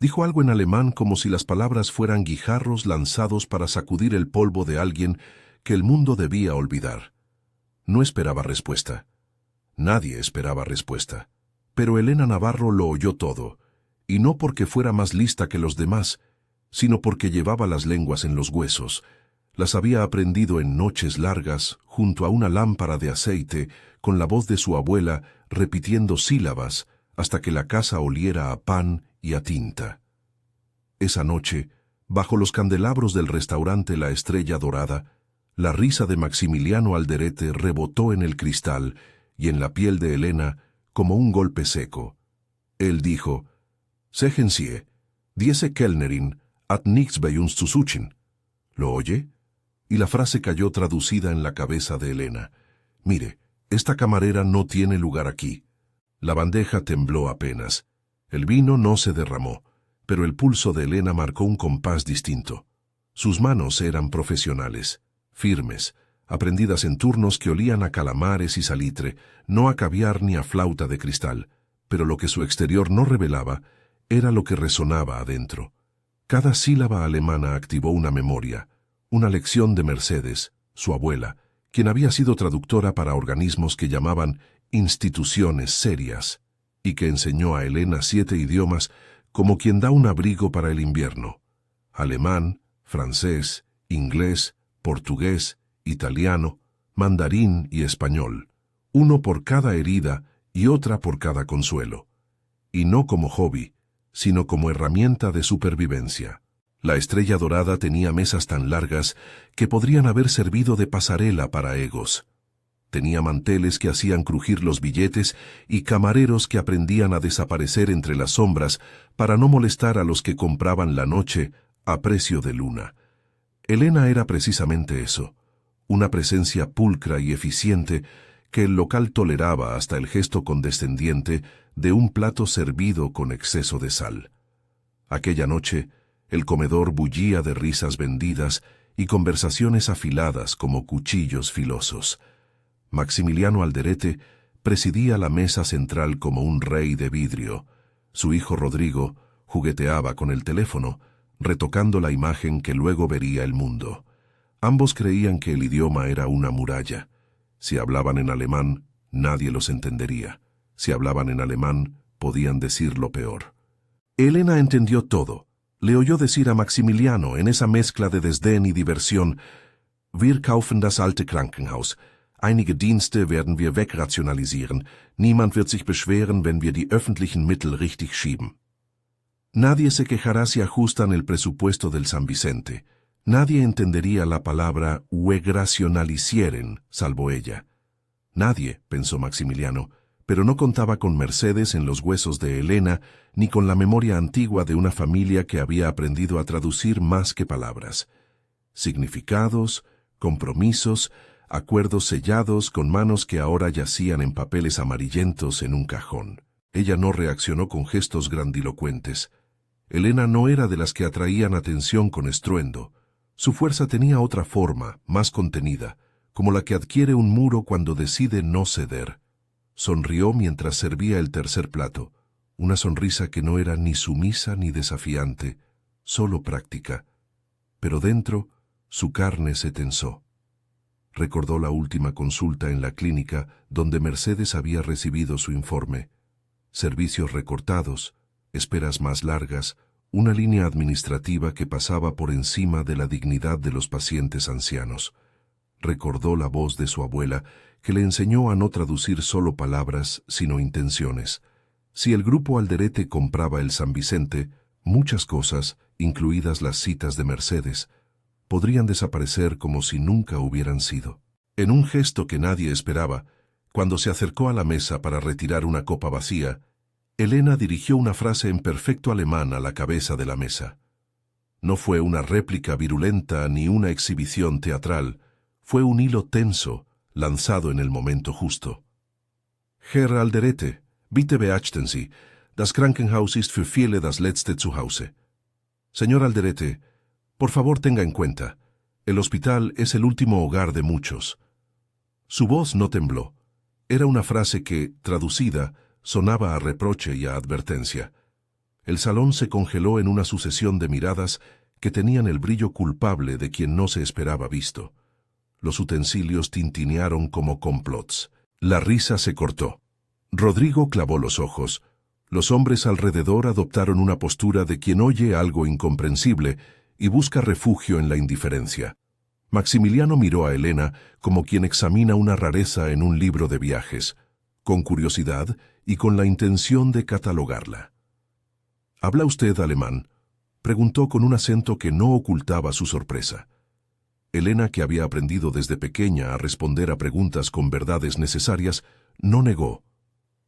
Dijo algo en alemán como si las palabras fueran guijarros lanzados para sacudir el polvo de alguien que el mundo debía olvidar. No esperaba respuesta. Nadie esperaba respuesta. Pero Elena Navarro lo oyó todo, y no porque fuera más lista que los demás, sino porque llevaba las lenguas en los huesos. Las había aprendido en noches largas, junto a una lámpara de aceite, con la voz de su abuela, repitiendo sílabas, hasta que la casa oliera a pan y a tinta. Esa noche, bajo los candelabros del restaurante La Estrella Dorada, la risa de Maximiliano Alderete rebotó en el cristal y en la piel de Elena como un golpe seco. Él dijo: «Sagen Sie, diese Kellnerin hat nichts bei uns zu suchen». ¿Lo oye? Y la frase cayó traducida en la cabeza de Elena. «Mire, esta camarera no tiene lugar aquí». La bandeja tembló apenas. El vino no se derramó, pero el pulso de Elena marcó un compás distinto. Sus manos eran profesionales, firmes, aprendidas en turnos que olían a calamares y salitre, no a caviar ni a flauta de cristal, pero lo que su exterior no revelaba era lo que resonaba adentro. Cada sílaba alemana activó una memoria, una lección de Mercedes, su abuela, quien había sido traductora para organismos que llamaban instituciones serias, y que enseñó a Elena 7 idiomas como quien da un abrigo para el invierno: alemán, francés, inglés, portugués, italiano, mandarín y español, uno por cada herida y otra por cada consuelo. Y no como hobby, sino como herramienta de supervivencia. La Estrella Dorada tenía mesas tan largas que podrían haber servido de pasarela para egos. Tenía manteles que hacían crujir los billetes y camareros que aprendían a desaparecer entre las sombras para no molestar a los que compraban la noche a precio de luna. Elena era precisamente eso, una presencia pulcra y eficiente que el local toleraba hasta el gesto condescendiente de un plato servido con exceso de sal. Aquella noche, el comedor bullía de risas vendidas y conversaciones afiladas como cuchillos filosos. Maximiliano Alderete presidía la mesa central como un rey de vidrio. Su hijo Rodrigo jugueteaba con el teléfono, retocando la imagen que luego vería el mundo. Ambos creían que el idioma era una muralla. Si hablaban en alemán, nadie los entendería. Si hablaban en alemán, podían decir lo peor. Elena entendió todo. Le oyó decir a Maximiliano, en esa mezcla de desdén y diversión: «Wir kaufen das alte Krankenhaus. Einige Dienste werden wir wegrationalisieren. Niemand wird sich beschweren, wenn wir die öffentlichen Mittel richtig schieben». Nadie se quejará si ajustan el presupuesto del San Vicente. Nadie entendería la palabra «wegracionalisieren», salvo ella. Nadie, pensó Maximiliano, pero no contaba con Mercedes en los huesos de Elena, ni con la memoria antigua de una familia que había aprendido a traducir más que palabras. Significados, compromisos, acuerdos sellados con manos que ahora yacían en papeles amarillentos en un cajón. Ella no reaccionó con gestos grandilocuentes. Elena no era de las que atraían atención con estruendo. Su fuerza tenía otra forma, más contenida, como la que adquiere un muro cuando decide no ceder. Sonrió mientras servía el tercer plato, una sonrisa que no era ni sumisa ni desafiante, solo práctica. Pero dentro, su carne se tensó. Recordó la última consulta en la clínica donde Mercedes había recibido su informe. Servicios recortados, esperas más largas, una línea administrativa que pasaba por encima de la dignidad de los pacientes ancianos. Recordó la voz de su abuela, que le enseñó a no traducir solo palabras, sino intenciones. Si el grupo Alderete compraba el San Vicente, muchas cosas, incluidas las citas de Mercedes, podrían desaparecer como si nunca hubieran sido. En un gesto que nadie esperaba, cuando se acercó a la mesa para retirar una copa vacía, Elena dirigió una frase en perfecto alemán a la cabeza de la mesa. No fue una réplica virulenta ni una exhibición teatral, fue un hilo tenso, lanzado en el momento justo. «Herr Alderete, bitte beachten Sie, das Krankenhaus ist für viele das letzte Zuhause». Señor Alderete, por favor tenga en cuenta, el hospital es el último hogar de muchos. Su voz no tembló. Era una frase que, traducida, sonaba a reproche y a advertencia. El salón se congeló en una sucesión de miradas que tenían el brillo culpable de quien no se esperaba visto. Los utensilios tintinearon como complots. La risa se cortó. Rodrigo clavó los ojos. Los hombres alrededor adoptaron una postura de quien oye algo incomprensible y busca refugio en la indiferencia. Maximiliano miró a Elena como quien examina una rareza en un libro de viajes, con curiosidad y con la intención de catalogarla. ¿Habla usted alemán?, preguntó con un acento que no ocultaba su sorpresa. Elena, que había aprendido desde pequeña a responder a preguntas con verdades necesarias, no negó.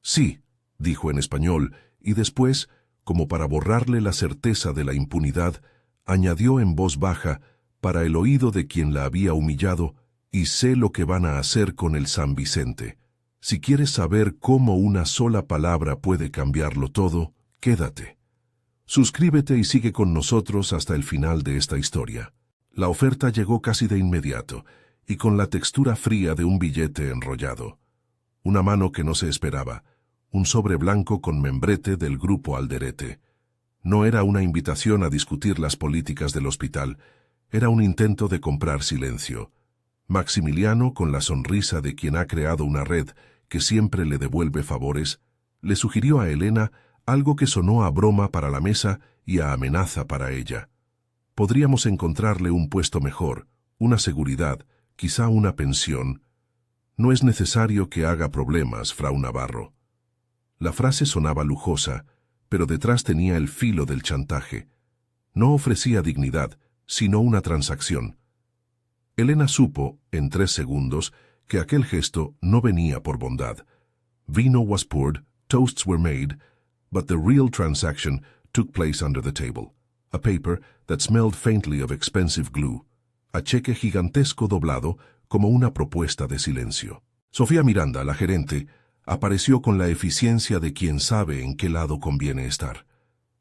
Sí, dijo en español, y después, como para borrarle la certeza de la impunidad, añadió en voz baja, para el oído de quien la había humillado, y sé lo que van a hacer con el San Vicente. Si quieres saber cómo una sola palabra puede cambiarlo todo, quédate. Suscríbete y sigue con nosotros hasta el final de esta historia. La oferta llegó casi de inmediato, y con la textura fría de un billete enrollado. Una mano que no se esperaba, un sobre blanco con membrete del Grupo Alderete. No era una invitación a discutir las políticas del hospital, era un intento de comprar silencio. Maximiliano, con la sonrisa de quien ha creado una red que siempre le devuelve favores, le sugirió a Elena algo que sonó a broma para la mesa y a amenaza para ella. Podríamos encontrarle un puesto mejor, una seguridad, quizá una pensión. No es necesario que haga problemas, Frau Navarro. La frase sonaba lujosa, pero detrás tenía el filo del chantaje. No ofrecía dignidad, sino una transacción. Elena supo, en 3 segundos, que aquel gesto no venía por bondad. Vino was poured, toasts were made, but the real transaction took place under the table. A paper that smelled faintly of expensive glue. A cheque gigantesco doblado como una propuesta de silencio. Sofía Miranda, la gerente, apareció con la eficiencia de quien sabe en qué lado conviene estar.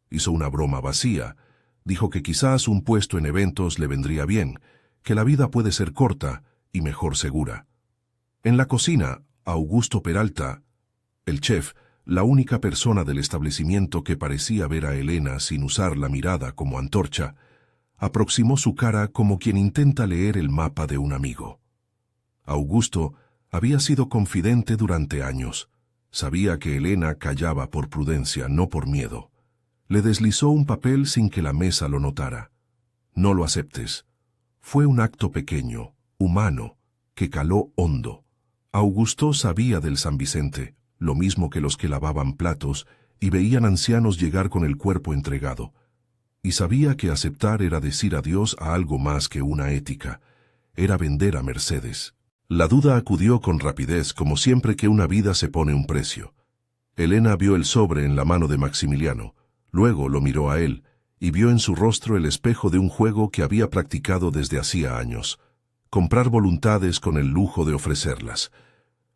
Hizo una broma vacía. Dijo que quizás un puesto en eventos le vendría bien, que la vida puede ser corta y mejor segura. En la cocina, Augusto Peralta, el chef, la única persona del establecimiento que parecía ver a Elena sin usar la mirada como antorcha, aproximó su cara como quien intenta leer el mapa de un amigo. Augusto había sido confidente durante años. Sabía que Elena callaba por prudencia, no por miedo. Le deslizó un papel sin que la mesa lo notara. No lo aceptes. Fue un acto pequeño, humano, que caló hondo. Augusto sabía del San Vicente, lo mismo que los que lavaban platos, y veían ancianos llegar con el cuerpo entregado. Y sabía que aceptar era decir adiós a algo más que una ética. Era vender a Mercedes. La duda acudió con rapidez, como siempre que una vida se pone un precio. Elena vio el sobre en la mano de Maximiliano. Luego lo miró a él, y vio en su rostro el espejo de un juego que había practicado desde hacía años. Comprar voluntades con el lujo de ofrecerlas.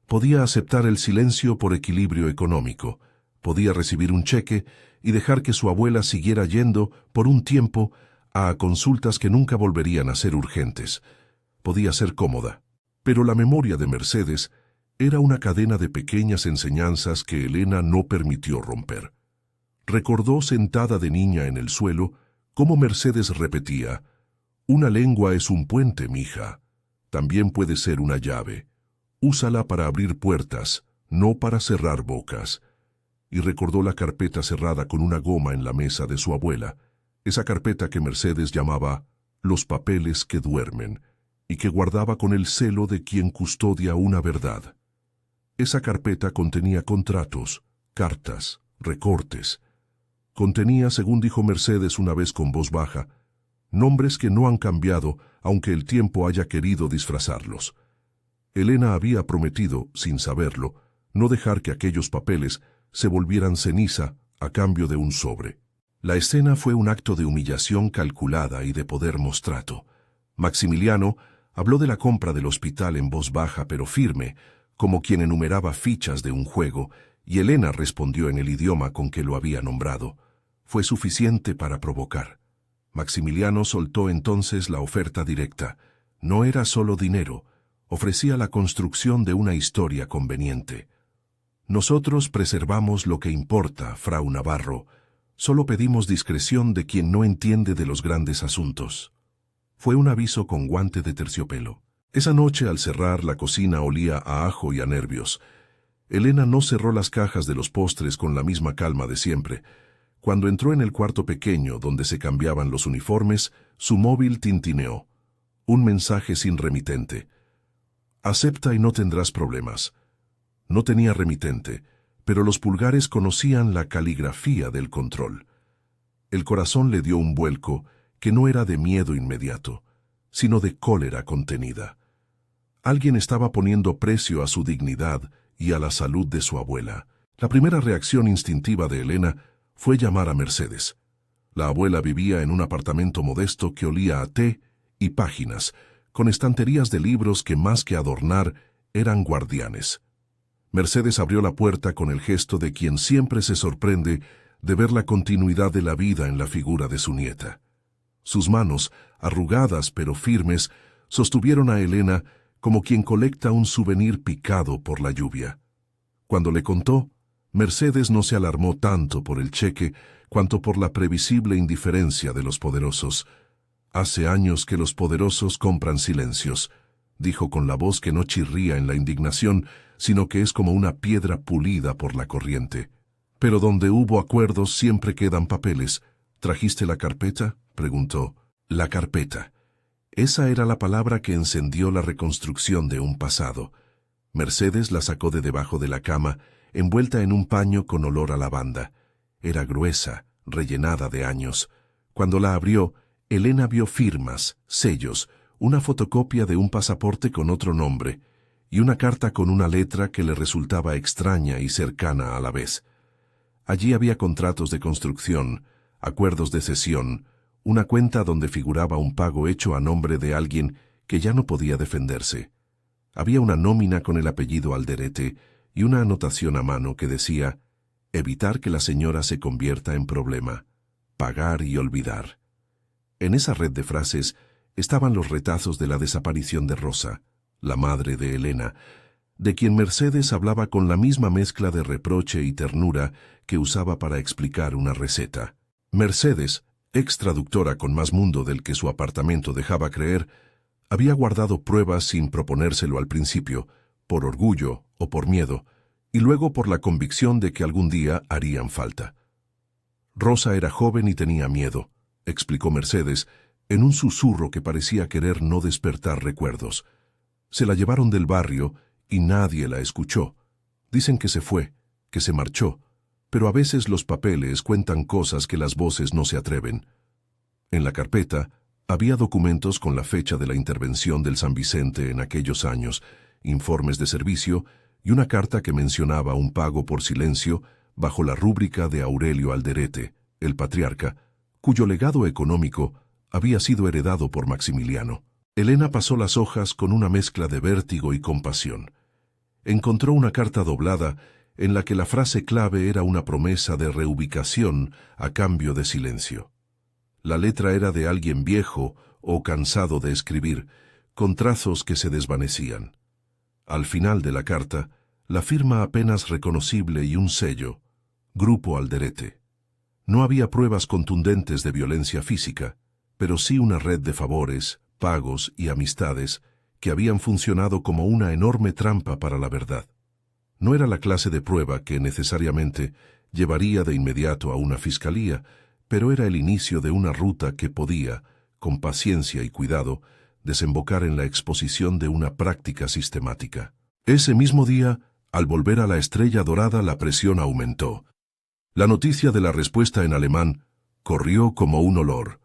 Podía aceptar el silencio por equilibrio económico. Podía recibir un cheque y dejar que su abuela siguiera yendo, por un tiempo, a consultas que nunca volverían a ser urgentes. Podía ser cómoda. Pero la memoria de Mercedes era una cadena de pequeñas enseñanzas que Elena no permitió romper. Recordó sentada de niña en el suelo cómo Mercedes repetía: «Una lengua es un puente, mija. También puede ser una llave. Úsala para abrir puertas, no para cerrar bocas». Y recordó la carpeta cerrada con una goma en la mesa de su abuela, esa carpeta que Mercedes llamaba «los papeles que duermen», y que guardaba con el celo de quien custodia una verdad. Esa carpeta contenía contratos, cartas, recortes. Contenía, según dijo Mercedes una vez con voz baja, nombres que no han cambiado, aunque el tiempo haya querido disfrazarlos. Elena había prometido, sin saberlo, no dejar que aquellos papeles se volvieran ceniza a cambio de un sobre. La escena fue un acto de humillación calculada y de poder mostrato. Maximiliano habló de la compra del hospital en voz baja pero firme, como quien enumeraba fichas de un juego, y Elena respondió en el idioma con que lo había nombrado. Fue suficiente para provocar. Maximiliano soltó entonces la oferta directa. No era solo dinero, ofrecía la construcción de una historia conveniente. «Nosotros preservamos lo que importa, Frau Navarro. Solo pedimos discreción de quien no entiende de los grandes asuntos. Fue un aviso con guante de terciopelo. Esa noche, al cerrar, la cocina olía a ajo y a nervios. Elena no cerró las cajas de los postres con la misma calma de siempre. Cuando entró en el cuarto pequeño donde se cambiaban los uniformes, su móvil tintineó. Un mensaje sin remitente. Acepta y no tendrás problemas. No tenía remitente, pero los pulgares conocían la caligrafía del control. El corazón le dio un vuelco que no era de miedo inmediato, sino de cólera contenida. Alguien estaba poniendo precio a su dignidad y a la salud de su abuela. La primera reacción instintiva de Elena fue llamar a Mercedes. La abuela vivía en un apartamento modesto que olía a té y páginas, con estanterías de libros que más que adornar eran guardianes. Mercedes abrió la puerta con el gesto de quien siempre se sorprende de ver la continuidad de la vida en la figura de su nieta. Sus manos, arrugadas pero firmes, sostuvieron a Elena como quien colecta un souvenir picado por la lluvia. Cuando le contó, Mercedes no se alarmó tanto por el cheque cuanto por la previsible indiferencia de los poderosos. «Hace años que los poderosos compran silencios», dijo con la voz que no chirría en la indignación, sino que es como una piedra pulida por la corriente. «Pero donde hubo acuerdos siempre quedan papeles. ¿Trajiste la carpeta?», preguntó. La carpeta. Esa era la palabra que encendió la reconstrucción de un pasado. Mercedes la sacó de debajo de la cama, envuelta en un paño con olor a lavanda. Era gruesa, rellenada de años. Cuando la abrió, Elena vio firmas, sellos, una fotocopia de un pasaporte con otro nombre, y una carta con una letra que le resultaba extraña y cercana a la vez. Allí había contratos de construcción, acuerdos de cesión, una cuenta donde figuraba un pago hecho a nombre de alguien que ya no podía defenderse. Había una nómina con el apellido Alderete y una anotación a mano que decía: evitar que la señora se convierta en problema, pagar y olvidar. En esa red de frases estaban los retazos de la desaparición de Rosa, la madre de Elena, de quien Mercedes hablaba con la misma mezcla de reproche y ternura que usaba para explicar una receta. Mercedes, ex traductora con más mundo del que su apartamento dejaba creer, había guardado pruebas sin proponérselo al principio, por orgullo o por miedo, y luego por la convicción de que algún día harían falta. Rosa era joven y tenía miedo, explicó Mercedes, en un susurro que parecía querer no despertar recuerdos. Se la llevaron del barrio y nadie la escuchó. Dicen que se fue, que se marchó, pero a veces los papeles cuentan cosas que las voces no se atreven. En la carpeta había documentos con la fecha de la intervención del San Vicente en aquellos años, informes de servicio y una carta que mencionaba un pago por silencio bajo la rúbrica de Aurelio Alderete, el patriarca, cuyo legado económico había sido heredado por Maximiliano. Elena pasó las hojas con una mezcla de vértigo y compasión. Encontró una carta doblada en la que la frase clave era una promesa de reubicación a cambio de silencio. La letra era de alguien viejo o cansado de escribir, con trazos que se desvanecían. Al final de la carta, la firma apenas reconocible y un sello: Grupo Alderete. No había pruebas contundentes de violencia física, pero sí una red de favores, pagos y amistades que habían funcionado como una enorme trampa para la verdad. No era la clase de prueba que necesariamente llevaría de inmediato a una fiscalía, pero era el inicio de una ruta que podía, con paciencia y cuidado, desembocar en la exposición de una práctica sistemática. Ese mismo día, al volver a la Estrella Dorada, la presión aumentó. La noticia de la respuesta en alemán corrió como un olor.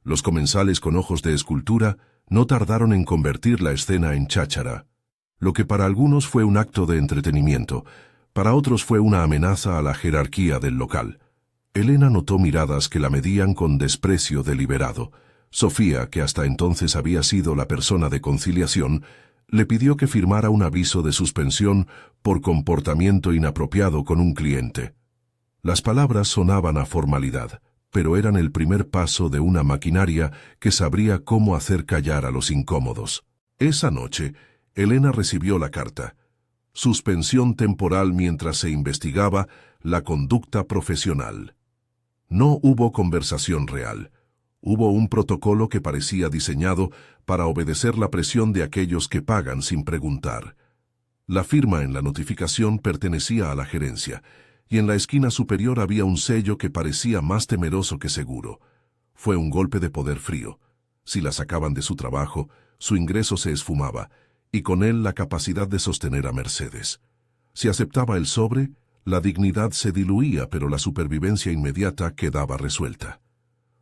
Los comensales con ojos de escultura no tardaron en convertir la escena en cháchara. Lo que para algunos fue un acto de entretenimiento, para otros fue una amenaza a la jerarquía del local. Elena notó miradas que la medían con desprecio deliberado. Sofía, que hasta entonces había sido la persona de conciliación, le pidió que firmara un aviso de suspensión por comportamiento inapropiado con un cliente. Las palabras sonaban a formalidad, pero eran el primer paso de una maquinaria que sabría cómo hacer callar a los incómodos. Esa noche, Elena recibió la carta: suspensión temporal mientras se investigaba la conducta profesional. No hubo conversación real. Hubo un protocolo que parecía diseñado para obedecer la presión de aquellos que pagan sin preguntar. La firma en la notificación pertenecía a la gerencia, y en la esquina superior había un sello que parecía más temeroso que seguro. Fue un golpe de poder frío. Si la sacaban de su trabajo, su ingreso se esfumaba, y con él la capacidad de sostener a Mercedes. Si aceptaba el sobre, la dignidad se diluía, pero la supervivencia inmediata quedaba resuelta.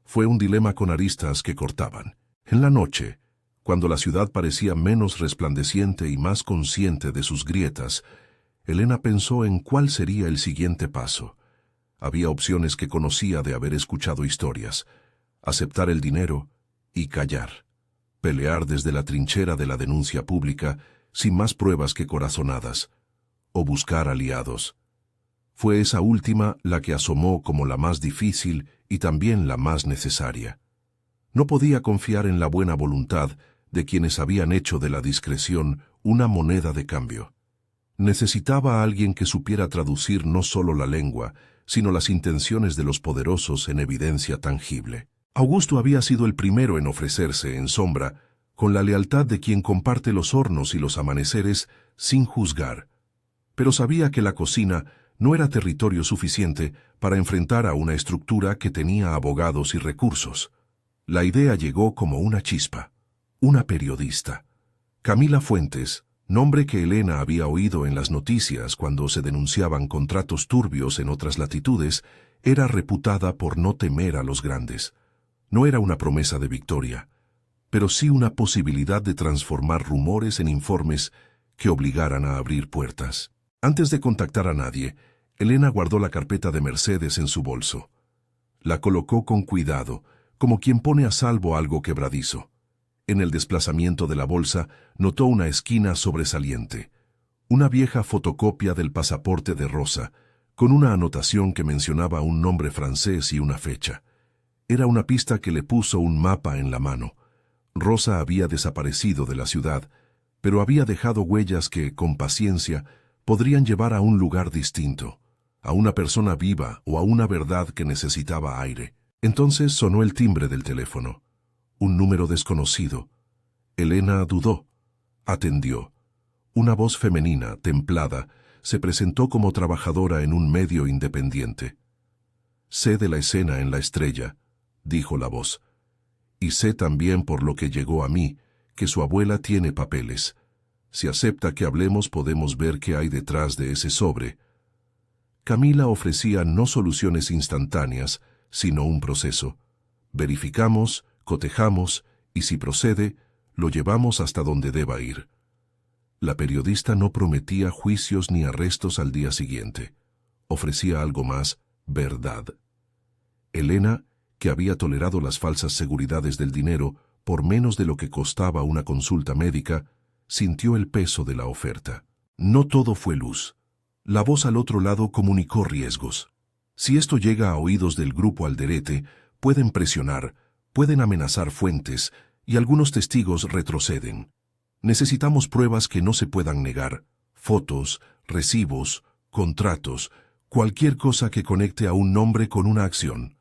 Fue un dilema con aristas que cortaban. En la noche, cuando la ciudad parecía menos resplandeciente y más consciente de sus grietas, Elena pensó en cuál sería el siguiente paso. Había opciones que conocía de haber escuchado historias: aceptar el dinero y callar, pelear desde la trinchera de la denuncia pública sin más pruebas que corazonadas, o buscar aliados. Fue esa última la que asomó como la más difícil y también la más necesaria. No podía confiar en la buena voluntad de quienes habían hecho de la discreción una moneda de cambio. Necesitaba a alguien que supiera traducir no solo la lengua, sino las intenciones de los poderosos en evidencia tangible. Augusto había sido el primero en ofrecerse en sombra, con la lealtad de quien comparte los hornos y los amaneceres sin juzgar. Pero sabía que la cocina no era territorio suficiente para enfrentar a una estructura que tenía abogados y recursos. La idea llegó como una chispa. Una periodista. Camila Fuentes, nombre que Elena había oído en las noticias cuando se denunciaban contratos turbios en otras latitudes, era reputada por no temer a los grandes. No era una promesa de victoria, pero sí una posibilidad de transformar rumores en informes que obligaran a abrir puertas. Antes de contactar a nadie, Elena guardó la carpeta de Mercedes en su bolso. La colocó con cuidado, como quien pone a salvo algo quebradizo. En el desplazamiento de la bolsa notó una esquina sobresaliente, una vieja fotocopia del pasaporte de Rosa, con una anotación que mencionaba un nombre francés y una fecha. Era una pista que le puso un mapa en la mano. Rosa había desaparecido de la ciudad, pero había dejado huellas que, con paciencia, podrían llevar a un lugar distinto, a una persona viva o a una verdad que necesitaba aire. Entonces sonó el timbre del teléfono. Un número desconocido. Elena dudó. Atendió. Una voz femenina, templada, se presentó como trabajadora en un medio independiente. «Sé de la escena en La Estrella», dijo la voz. «Y sé también por lo que llegó a mí, que su abuela tiene papeles. Si acepta que hablemos podemos ver qué hay detrás de ese sobre». Camila ofrecía no soluciones instantáneas, sino un proceso. Verificamos, cotejamos, y si procede, lo llevamos hasta donde deba ir. La periodista no prometía juicios ni arrestos al día siguiente. Ofrecía algo más: verdad. Elena, que había tolerado las falsas seguridades del dinero por menos de lo que costaba una consulta médica, sintió el peso de la oferta. No todo fue luz. La voz al otro lado comunicó riesgos. Si esto llega a oídos del grupo Alderete, pueden presionar, pueden amenazar fuentes, y algunos testigos retroceden. Necesitamos pruebas que no se puedan negar: fotos, recibos, contratos, cualquier cosa que conecte a un nombre con una acción.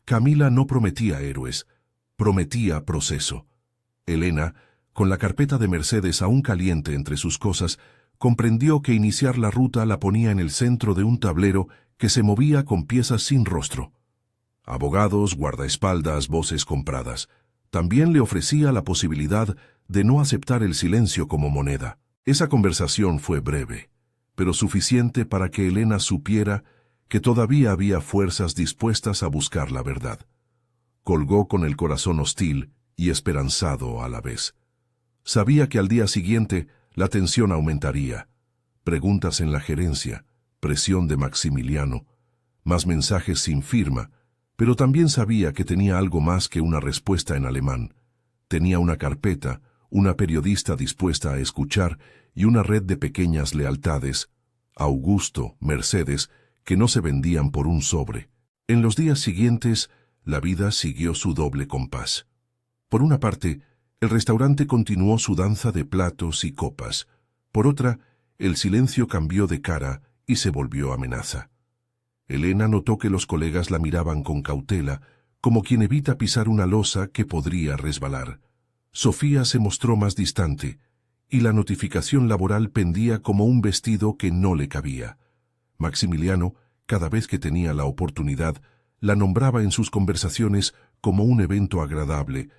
Camila no prometía héroes, prometía proceso. Elena, con la carpeta de Mercedes aún caliente entre sus cosas, comprendió que iniciar la ruta la ponía en el centro de un tablero que se movía con piezas sin rostro. Abogados, guardaespaldas, voces compradas. También le ofrecía la posibilidad de no aceptar el silencio como moneda. Esa conversación fue breve, pero suficiente para que Elena supiera que todavía había fuerzas dispuestas a buscar la verdad. Colgó con el corazón hostil y esperanzado a la vez. Sabía que al día siguiente la tensión aumentaría. Preguntas en la gerencia, presión de Maximiliano, más mensajes sin firma, pero también sabía que tenía algo más que una respuesta en alemán. Tenía una carpeta, una periodista dispuesta a escuchar y una red de pequeñas lealtades: Augusto, Mercedes, que no se vendían por un sobre. En los días siguientes, la vida siguió su doble compás. Por una parte, el restaurante continuó su danza de platos y copas. Por otra, el silencio cambió de cara y se volvió amenaza. Elena notó que los colegas la miraban con cautela, como quien evita pisar una losa que podría resbalar. Sofía se mostró más distante, y la notificación laboral pendía como un vestido que no le cabía. Maximiliano, cada vez que tenía la oportunidad, la nombraba en sus conversaciones como un evento agradable,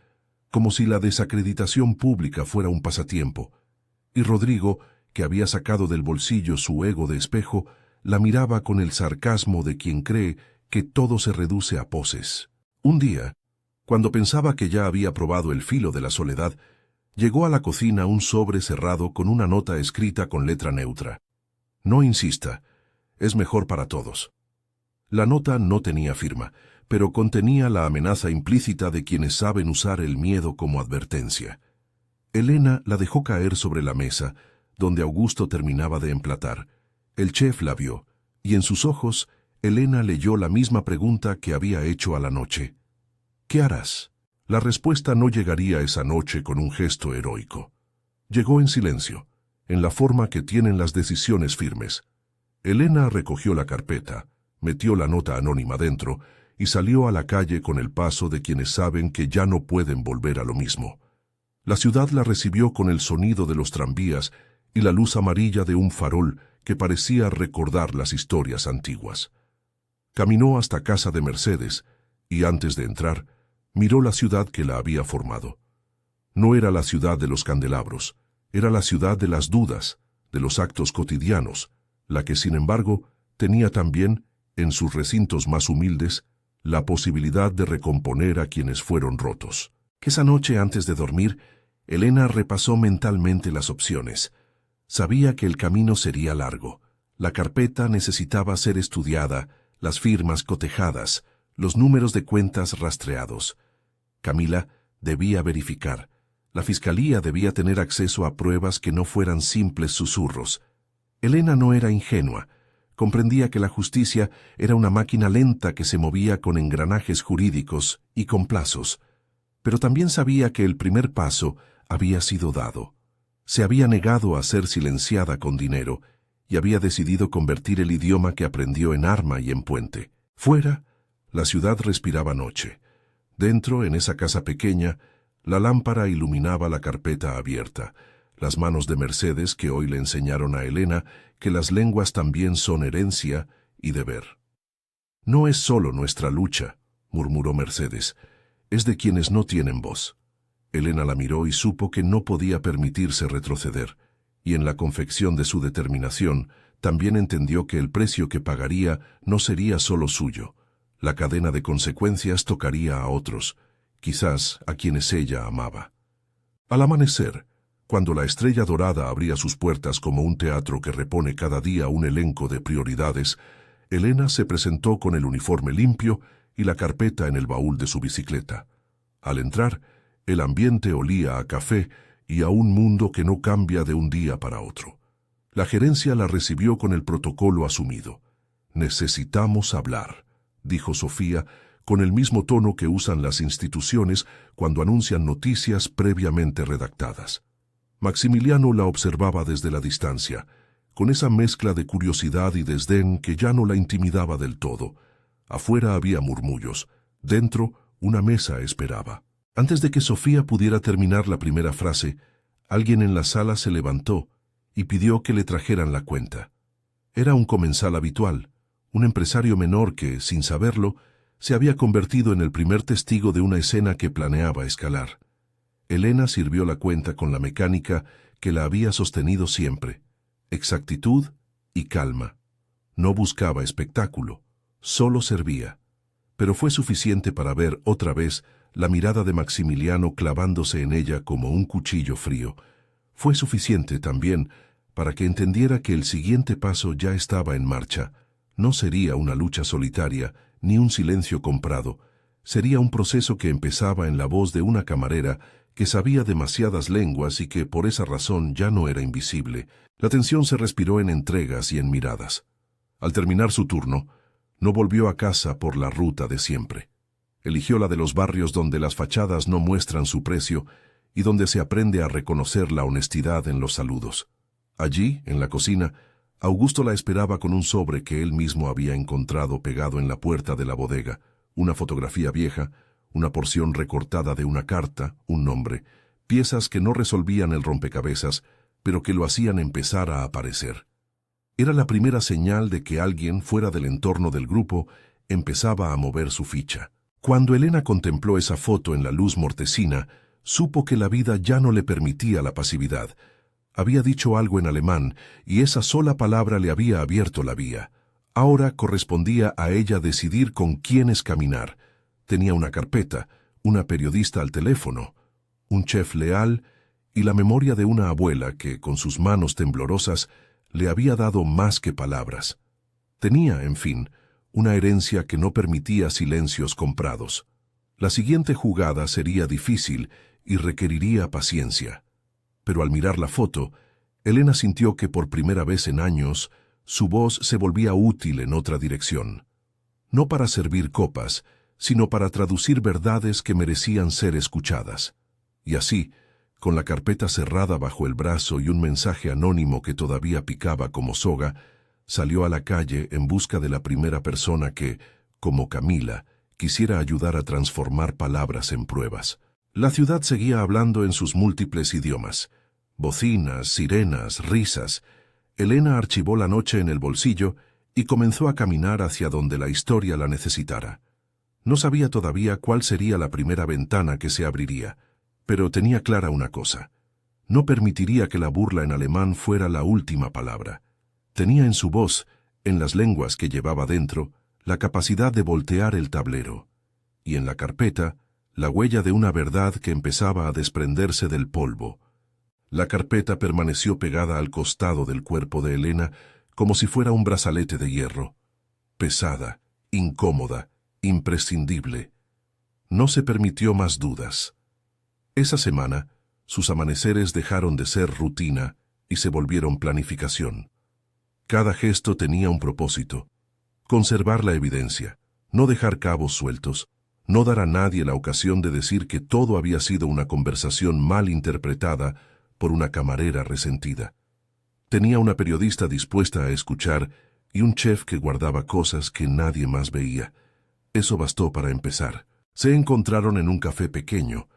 como si la desacreditación pública fuera un pasatiempo. Y Rodrigo, que había sacado del bolsillo su ego de espejo, la miraba con el sarcasmo de quien cree que todo se reduce a poses. Un día, cuando pensaba que ya había probado el filo de la soledad, llegó a la cocina un sobre cerrado con una nota escrita con letra neutra. No insista, es mejor para todos. La nota no tenía firma, pero contenía la amenaza implícita de quienes saben usar el miedo como advertencia. Elena la dejó caer sobre la mesa, donde Augusto terminaba de emplatar. El chef la vio, y en sus ojos, Elena leyó la misma pregunta que había hecho a la noche. ¿Qué harás? La respuesta no llegaría esa noche con un gesto heroico. Llegó en silencio, en la forma que tienen las decisiones firmes. Elena recogió la carpeta, metió la nota anónima dentro y salió a la calle con el paso de quienes saben que ya no pueden volver a lo mismo. La ciudad la recibió con el sonido de los tranvías y la luz amarilla de un farol que parecía recordar las historias antiguas. Caminó hasta casa de Mercedes y antes de entrar, miró la ciudad que la había formado. No era la ciudad de los candelabros, era la ciudad de las dudas, de los actos cotidianos, la que, sin embargo, tenía también, en sus recintos más humildes, la posibilidad de recomponer a quienes fueron rotos. Esa noche, antes de dormir, Elena repasó mentalmente las opciones. Sabía que el camino sería largo. La carpeta necesitaba ser estudiada, las firmas cotejadas, los números de cuentas rastreados. Camila debía verificar. La fiscalía debía tener acceso a pruebas que no fueran simples susurros. Elena no era ingenua. Comprendía que la justicia era una máquina lenta que se movía con engranajes jurídicos y con plazos. Pero también sabía que el primer paso había sido dado. Se había negado a ser silenciada con dinero y había decidido convertir el idioma que aprendió en arma y en puente. Fuera, la ciudad respiraba noche. Dentro, en esa casa pequeña, la lámpara iluminaba la carpeta abierta, las manos de Mercedes que hoy le enseñaron a Elena que las lenguas también son herencia y deber. No es solo nuestra lucha, murmuró Mercedes, es de quienes no tienen voz. Elena la miró y supo que no podía permitirse retroceder, y en la confección de su determinación también entendió que el precio que pagaría no sería solo suyo. La cadena de consecuencias tocaría a otros, quizás a quienes ella amaba. Al amanecer, cuando la Estrella Dorada abría sus puertas como un teatro que repone cada día un elenco de prioridades, Elena se presentó con el uniforme limpio y la carpeta en el baúl de su bicicleta. Al entrar, el ambiente olía a café y a un mundo que no cambia de un día para otro. La gerencia la recibió con el protocolo asumido. «Necesitamos hablar», dijo Sofía, con el mismo tono que usan las instituciones cuando anuncian noticias previamente redactadas. Maximiliano la observaba desde la distancia, con esa mezcla de curiosidad y desdén que ya no la intimidaba del todo. Afuera había murmullos, dentro una mesa esperaba. Antes de que Sofía pudiera terminar la primera frase, alguien en la sala se levantó y pidió que le trajeran la cuenta. Era un comensal habitual, un empresario menor que, sin saberlo, se había convertido en el primer testigo de una escena que planeaba escalar. Elena sirvió la cuenta con la mecánica que la había sostenido siempre, exactitud y calma. No buscaba espectáculo, solo servía. Pero fue suficiente para ver otra vez la mirada de Maximiliano clavándose en ella como un cuchillo frío. Fue suficiente también para que entendiera que el siguiente paso ya estaba en marcha. No sería una lucha solitaria, ni un silencio comprado. Sería un proceso que empezaba en la voz de una camarera que sabía demasiadas lenguas y que por esa razón ya no era invisible. La tensión se respiró en entregas y en miradas. Al terminar su turno, no volvió a casa por la ruta de siempre. Eligió la de los barrios donde las fachadas no muestran su precio y donde se aprende a reconocer la honestidad en los saludos. Allí, en la cocina, Augusto la esperaba con un sobre que él mismo había encontrado pegado en la puerta de la bodega, una fotografía vieja, una porción recortada de una carta, un nombre, piezas que no resolvían el rompecabezas, pero que lo hacían empezar a aparecer. Era la primera señal de que alguien fuera del entorno del grupo empezaba a mover su ficha. Cuando Elena contempló esa foto en la luz mortecina, supo que la vida ya no le permitía la pasividad. Había dicho algo en alemán y esa sola palabra le había abierto la vía. Ahora correspondía a ella decidir con quiénes caminar. Tenía una carpeta, una periodista al teléfono, un chef leal y la memoria de una abuela que, con sus manos temblorosas, le había dado más que palabras. Tenía, en fin, una herencia que no permitía silencios comprados. La siguiente jugada sería difícil y requeriría paciencia. Pero al mirar la foto, Elena sintió que por primera vez en años su voz se volvía útil en otra dirección. No para servir copas, sino para traducir verdades que merecían ser escuchadas. Y así, con la carpeta cerrada bajo el brazo y un mensaje anónimo que todavía picaba como soga, salió a la calle en busca de la primera persona que, como Camila, quisiera ayudar a transformar palabras en pruebas. La ciudad seguía hablando en sus múltiples idiomas. Bocinas, sirenas, risas. Elena archivó la noche en el bolsillo y comenzó a caminar hacia donde la historia la necesitara. No sabía todavía cuál sería la primera ventana que se abriría, pero tenía clara una cosa. No permitiría que la burla en alemán fuera la última palabra. Tenía en su voz, en las lenguas que llevaba dentro, la capacidad de voltear el tablero. Y en la carpeta, la huella de una verdad que empezaba a desprenderse del polvo. La carpeta permaneció pegada al costado del cuerpo de Elena como si fuera un brazalete de hierro. Pesada, incómoda, imprescindible. No se permitió más dudas. Esa semana, sus amaneceres dejaron de ser rutina y se volvieron planificación. Cada gesto tenía un propósito: conservar la evidencia, no dejar cabos sueltos, no dar a nadie la ocasión de decir que todo había sido una conversación mal interpretada por una camarera resentida. Tenía una periodista dispuesta a escuchar y un chef que guardaba cosas que nadie más veía. Eso bastó para empezar. Se encontraron en un café pequeño,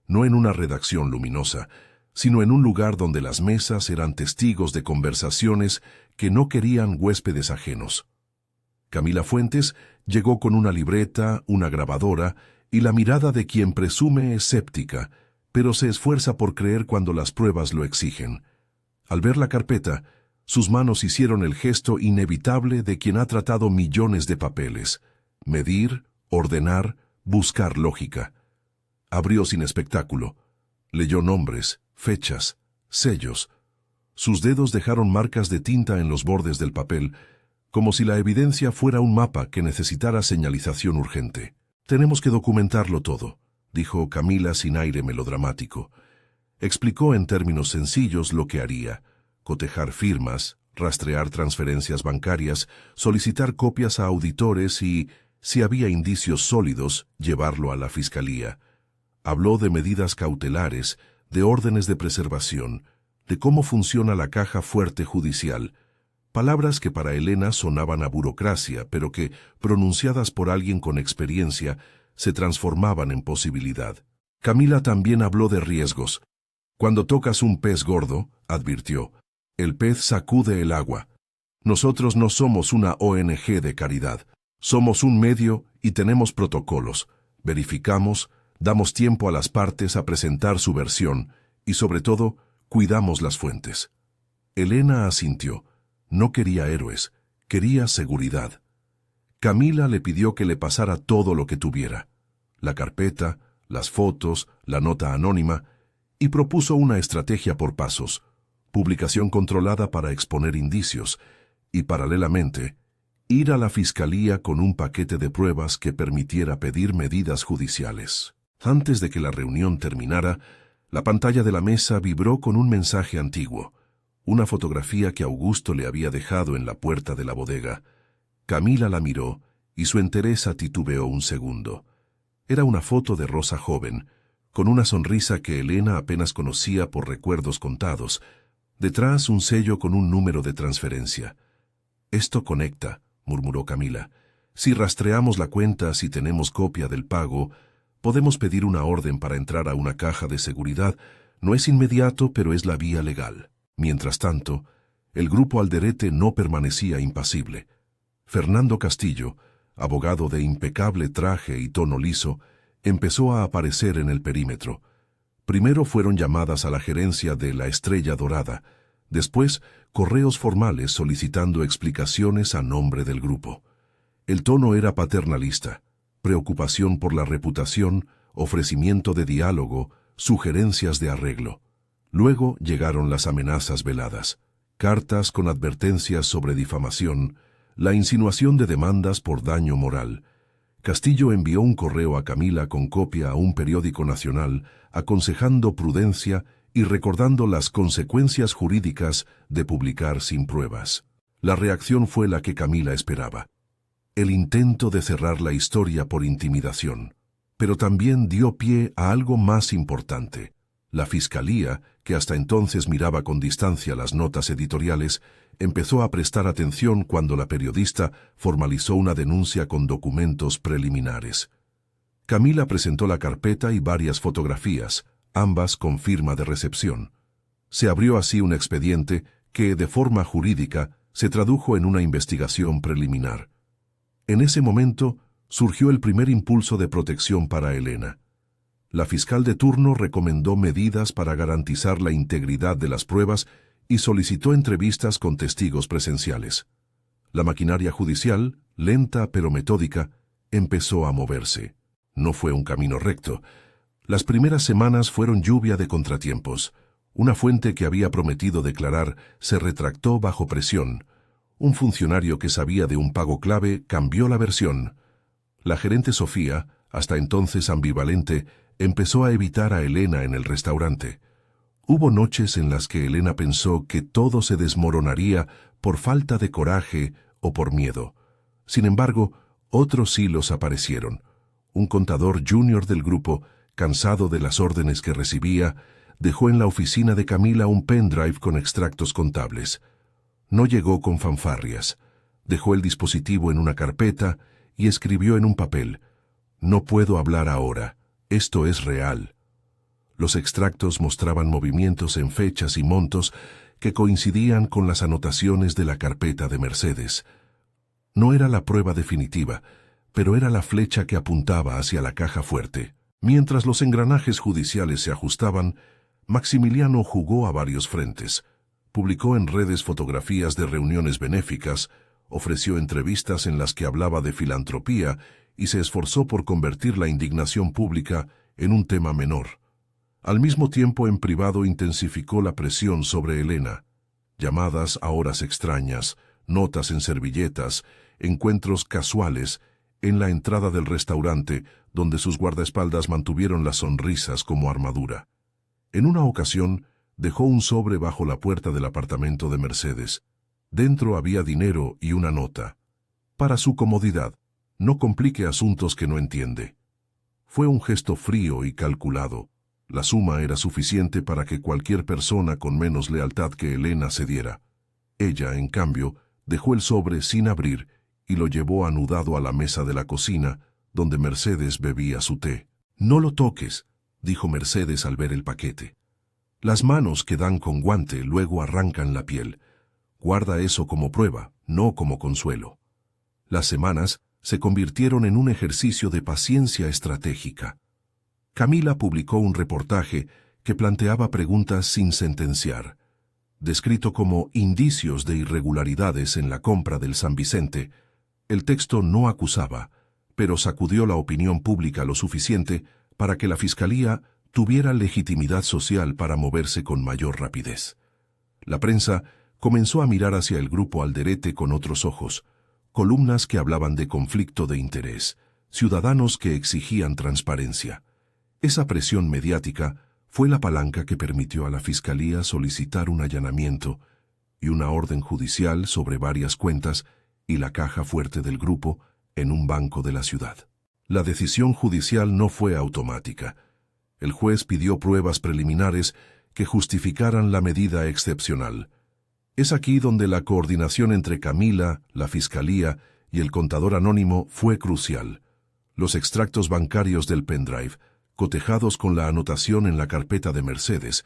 no en una redacción luminosa, sino en un lugar donde las mesas eran testigos de conversaciones que no querían huéspedes ajenos. Camila Fuentes llegó con una libreta, una grabadora y la mirada de quien presume escéptica, pero se esfuerza por creer cuando las pruebas lo exigen. Al ver la carpeta, sus manos hicieron el gesto inevitable de quien ha tratado millones de papeles: medir, ordenar, buscar lógica. Abrió sin espectáculo. Leyó nombres, fechas, sellos. Sus dedos dejaron marcas de tinta en los bordes del papel, como si la evidencia fuera un mapa que necesitara señalización urgente. «Tenemos que documentarlo todo», dijo Camila sin aire melodramático. Explicó en términos sencillos lo que haría: cotejar firmas, rastrear transferencias bancarias, solicitar copias a auditores y, si había indicios sólidos, llevarlo a la fiscalía. Habló de medidas cautelares, de órdenes de preservación, de cómo funciona la caja fuerte judicial, palabras que para Elena sonaban a burocracia, pero que, pronunciadas por alguien con experiencia, se transformaban en posibilidad. Camila también habló de riesgos. «Cuando tocas un pez gordo», advirtió, «el pez sacude el agua. Nosotros no somos una ONG de caridad. Somos un medio y tenemos protocolos. Verificamos, damos tiempo a las partes a presentar su versión y, sobre todo, cuidamos las fuentes». Elena asintió. No quería héroes, quería seguridad. Camila le pidió que le pasara todo lo que tuviera: la carpeta, las fotos, la nota anónima, y propuso una estrategia por pasos: publicación controlada para exponer indicios y, paralelamente, ir a la fiscalía con un paquete de pruebas que permitiera pedir medidas judiciales. Antes de que la reunión terminara, la pantalla de la mesa vibró con un mensaje antiguo, una fotografía que Augusto le había dejado en la puerta de la bodega. Camila la miró y su entereza titubeó un segundo. Era una foto de Rosa joven, con una sonrisa que Elena apenas conocía por recuerdos contados, Detrás un sello con un número de transferencia. «Esto conecta», murmuró Camila. «Si rastreamos la cuenta, si tenemos copia del pago, podemos pedir una orden para entrar a una caja de seguridad. No es inmediato, pero es la vía legal». Mientras tanto, el grupo Alderete no permanecía impasible. Fernando Castillo, abogado de impecable traje y tono liso, empezó a aparecer en el perímetro. Primero fueron llamadas a la gerencia de La Estrella Dorada, después correos formales solicitando explicaciones a nombre del grupo. El tono era paternalista, preocupación por la reputación, ofrecimiento de diálogo, sugerencias de arreglo. Luego llegaron las amenazas veladas, cartas con advertencias sobre difamación, la insinuación de demandas por daño moral. Castillo envió un correo a Camila con copia a un periódico nacional, aconsejando prudencia y recordando las consecuencias jurídicas de publicar sin pruebas. La reacción fue la que Camila esperaba. El intento de cerrar la historia por intimidación. Pero también dio pie a algo más importante. La Fiscalía, que hasta entonces miraba con distancia las notas editoriales, empezó a prestar atención cuando la periodista formalizó una denuncia con documentos preliminares. Camila presentó la carpeta y varias fotografías, ambas con firma de recepción. Se abrió así un expediente que, de forma jurídica, se tradujo en una investigación preliminar. En ese momento surgió el primer impulso de protección para Elena. La fiscal de turno recomendó medidas para garantizar la integridad de las pruebas y solicitó entrevistas con testigos presenciales. La maquinaria judicial, lenta pero metódica, empezó a moverse. No fue un camino recto. Las primeras semanas fueron lluvia de contratiempos. Una fuente que había prometido declarar se retractó bajo presión. Un funcionario que sabía de un pago clave cambió la versión. La gerente Sofía, hasta entonces ambivalente, empezó a evitar a Elena en el restaurante. Hubo noches en las que Elena pensó que todo se desmoronaría por falta de coraje o por miedo. Sin embargo, otros hilos aparecieron. Un contador junior del grupo, cansado de las órdenes que recibía, dejó en la oficina de Camila un pendrive con extractos contables. No llegó con fanfarrias. Dejó el dispositivo en una carpeta y escribió en un papel: «No puedo hablar ahora. Esto es real». Los extractos mostraban movimientos en fechas y montos que coincidían con las anotaciones de la carpeta de Mercedes. No era la prueba definitiva, pero era la flecha que apuntaba hacia la caja fuerte. Mientras los engranajes judiciales se ajustaban, Maximiliano jugó a varios frentes. Publicó en redes fotografías de reuniones benéficas, ofreció entrevistas en las que hablaba de filantropía y se esforzó por convertir la indignación pública en un tema menor. Al mismo tiempo, en privado intensificó la presión sobre Elena. Llamadas a horas extrañas, notas en servilletas, encuentros casuales en la entrada del restaurante, donde sus guardaespaldas mantuvieron las sonrisas como armadura. En una ocasión, dejó un sobre bajo la puerta del apartamento de Mercedes. Dentro había dinero y una nota. «Para su comodidad, no complique asuntos que no entiende». Fue un gesto frío y calculado. La suma era suficiente para que cualquier persona con menos lealtad que Elena cediera. Ella, en cambio, dejó el sobre sin abrir y lo llevó anudado a la mesa de la cocina, donde Mercedes bebía su té. «No lo toques», dijo Mercedes al ver el paquete. «Las manos que dan con guante luego arrancan la piel. Guarda eso como prueba, no como consuelo». Las semanas se convirtieron en un ejercicio de paciencia estratégica. Camila publicó un reportaje que planteaba preguntas sin sentenciar. Descrito como indicios de irregularidades en la compra del San Vicente, el texto no acusaba, pero sacudió la opinión pública lo suficiente para que la Fiscalía tuviera legitimidad social para moverse con mayor rapidez. La prensa comenzó a mirar hacia el grupo Alderete con otros ojos, columnas que hablaban de conflicto de interés, ciudadanos que exigían transparencia. Esa presión mediática fue la palanca que permitió a la Fiscalía solicitar un allanamiento y una orden judicial sobre varias cuentas y la caja fuerte del grupo en un banco de la ciudad. La decisión judicial no fue automática. El juez pidió pruebas preliminares que justificaran la medida excepcional. Es aquí donde la coordinación entre Camila, la Fiscalía y el contador anónimo fue crucial. Los extractos bancarios del pendrive, cotejados con la anotación en la carpeta de Mercedes,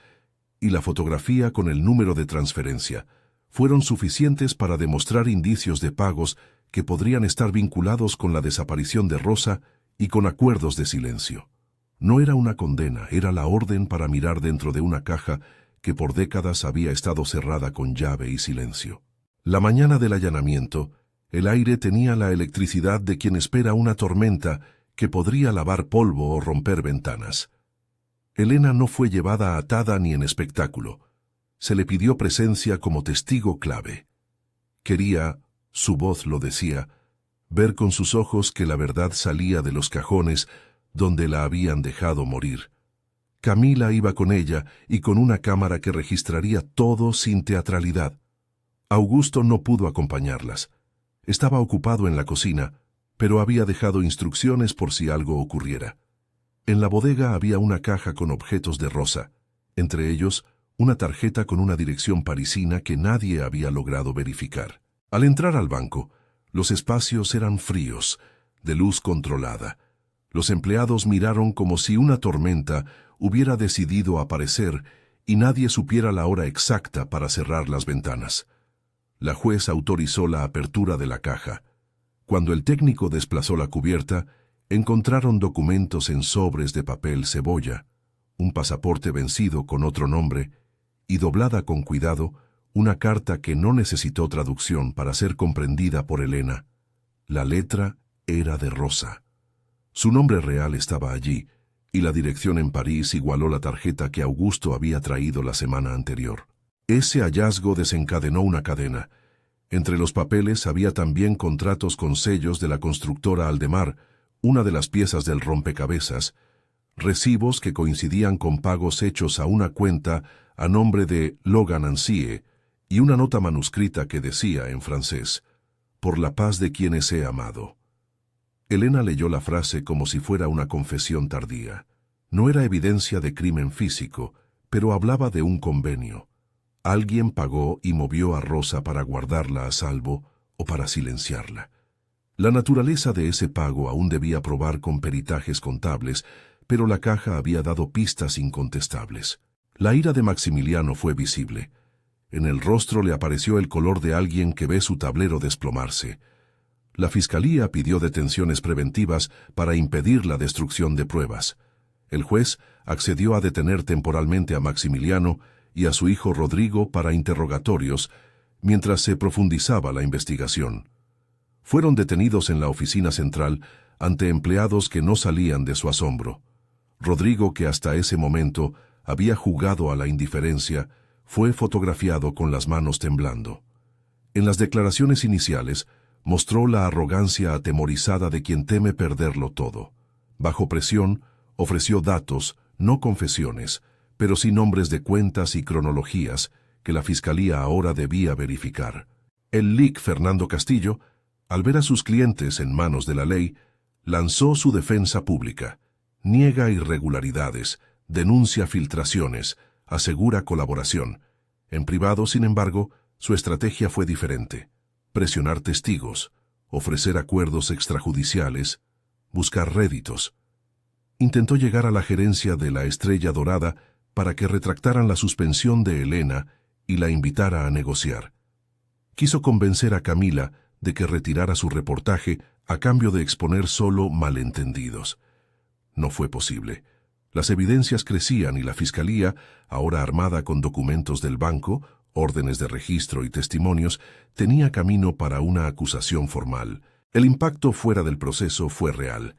y la fotografía con el número de transferencia, fueron suficientes para demostrar indicios de pagos que podrían estar vinculados con la desaparición de Rosa y con acuerdos de silencio. No era una condena, era la orden para mirar dentro de una caja que por décadas había estado cerrada con llave y silencio. La mañana del allanamiento, el aire tenía la electricidad de quien espera una tormenta que podría lavar polvo o romper ventanas. Elena no fue llevada atada ni en espectáculo. Se le pidió presencia como testigo clave. Quería, su voz lo decía, ver con sus ojos que la verdad salía de los cajones donde la habían dejado morir. Camila iba con ella y con una cámara que registraría todo sin teatralidad. Augusto no pudo acompañarlas. Estaba ocupado en la cocina, pero había dejado instrucciones por si algo ocurriera. En la bodega había una caja con objetos de Rosa, entre ellos una tarjeta con una dirección parisina que nadie había logrado verificar. Al entrar al banco, los espacios eran fríos, de luz controlada. Los empleados miraron como si una tormenta hubiera decidido aparecer y nadie supiera la hora exacta para cerrar las ventanas. La juez autorizó la apertura de la caja. Cuando el técnico desplazó la cubierta, encontraron documentos en sobres de papel cebolla, un pasaporte vencido con otro nombre y, doblada con cuidado, una carta que no necesitó traducción para ser comprendida por Elena. La letra era de Rosa. Su nombre real estaba allí, y la dirección en París igualó la tarjeta que Augusto había traído la semana anterior. Ese hallazgo desencadenó una cadena. Entre los papeles había también contratos con sellos de la constructora Aldemar, una de las piezas del rompecabezas, recibos que coincidían con pagos hechos a una cuenta a nombre de Logan Ancie, y una nota manuscrita que decía en francés, «Por la paz de quienes he amado». Elena leyó la frase como si fuera una confesión tardía. No era evidencia de crimen físico, pero hablaba de un convenio. Alguien pagó y movió a Rosa para guardarla a salvo o para silenciarla. La naturaleza de ese pago aún debía probar con peritajes contables, pero la caja había dado pistas incontestables. La ira de Maximiliano fue visible. En el rostro le apareció el color de alguien que ve su tablero desplomarse. La Fiscalía pidió detenciones preventivas para impedir la destrucción de pruebas. El juez accedió a detener temporalmente a Maximiliano y a su hijo Rodrigo para interrogatorios, mientras se profundizaba la investigación. Fueron detenidos en la oficina central ante empleados que no salían de su asombro. Rodrigo, que hasta ese momento había jugado a la indiferencia, fue fotografiado con las manos temblando. En las declaraciones iniciales, mostró la arrogancia atemorizada de quien teme perderlo todo. Bajo presión, ofreció datos, no confesiones, pero sí nombres de cuentas y cronologías que la Fiscalía ahora debía verificar. El LIC Fernando Castillo, al ver a sus clientes en manos de la ley, lanzó su defensa pública. Niega irregularidades, denuncia filtraciones, asegura colaboración. En privado, sin embargo, su estrategia fue diferente. Presionar testigos, ofrecer acuerdos extrajudiciales, buscar réditos. Intentó llegar a la gerencia de la Estrella Dorada para que retractaran la suspensión de Elena y la invitara a negociar. Quiso convencer a Camila de que retirara su reportaje a cambio de exponer solo malentendidos. No fue posible. Las evidencias crecían y la Fiscalía, ahora armada con documentos del banco, órdenes de registro y testimonios, tenía camino para una acusación formal. El impacto fuera del proceso fue real.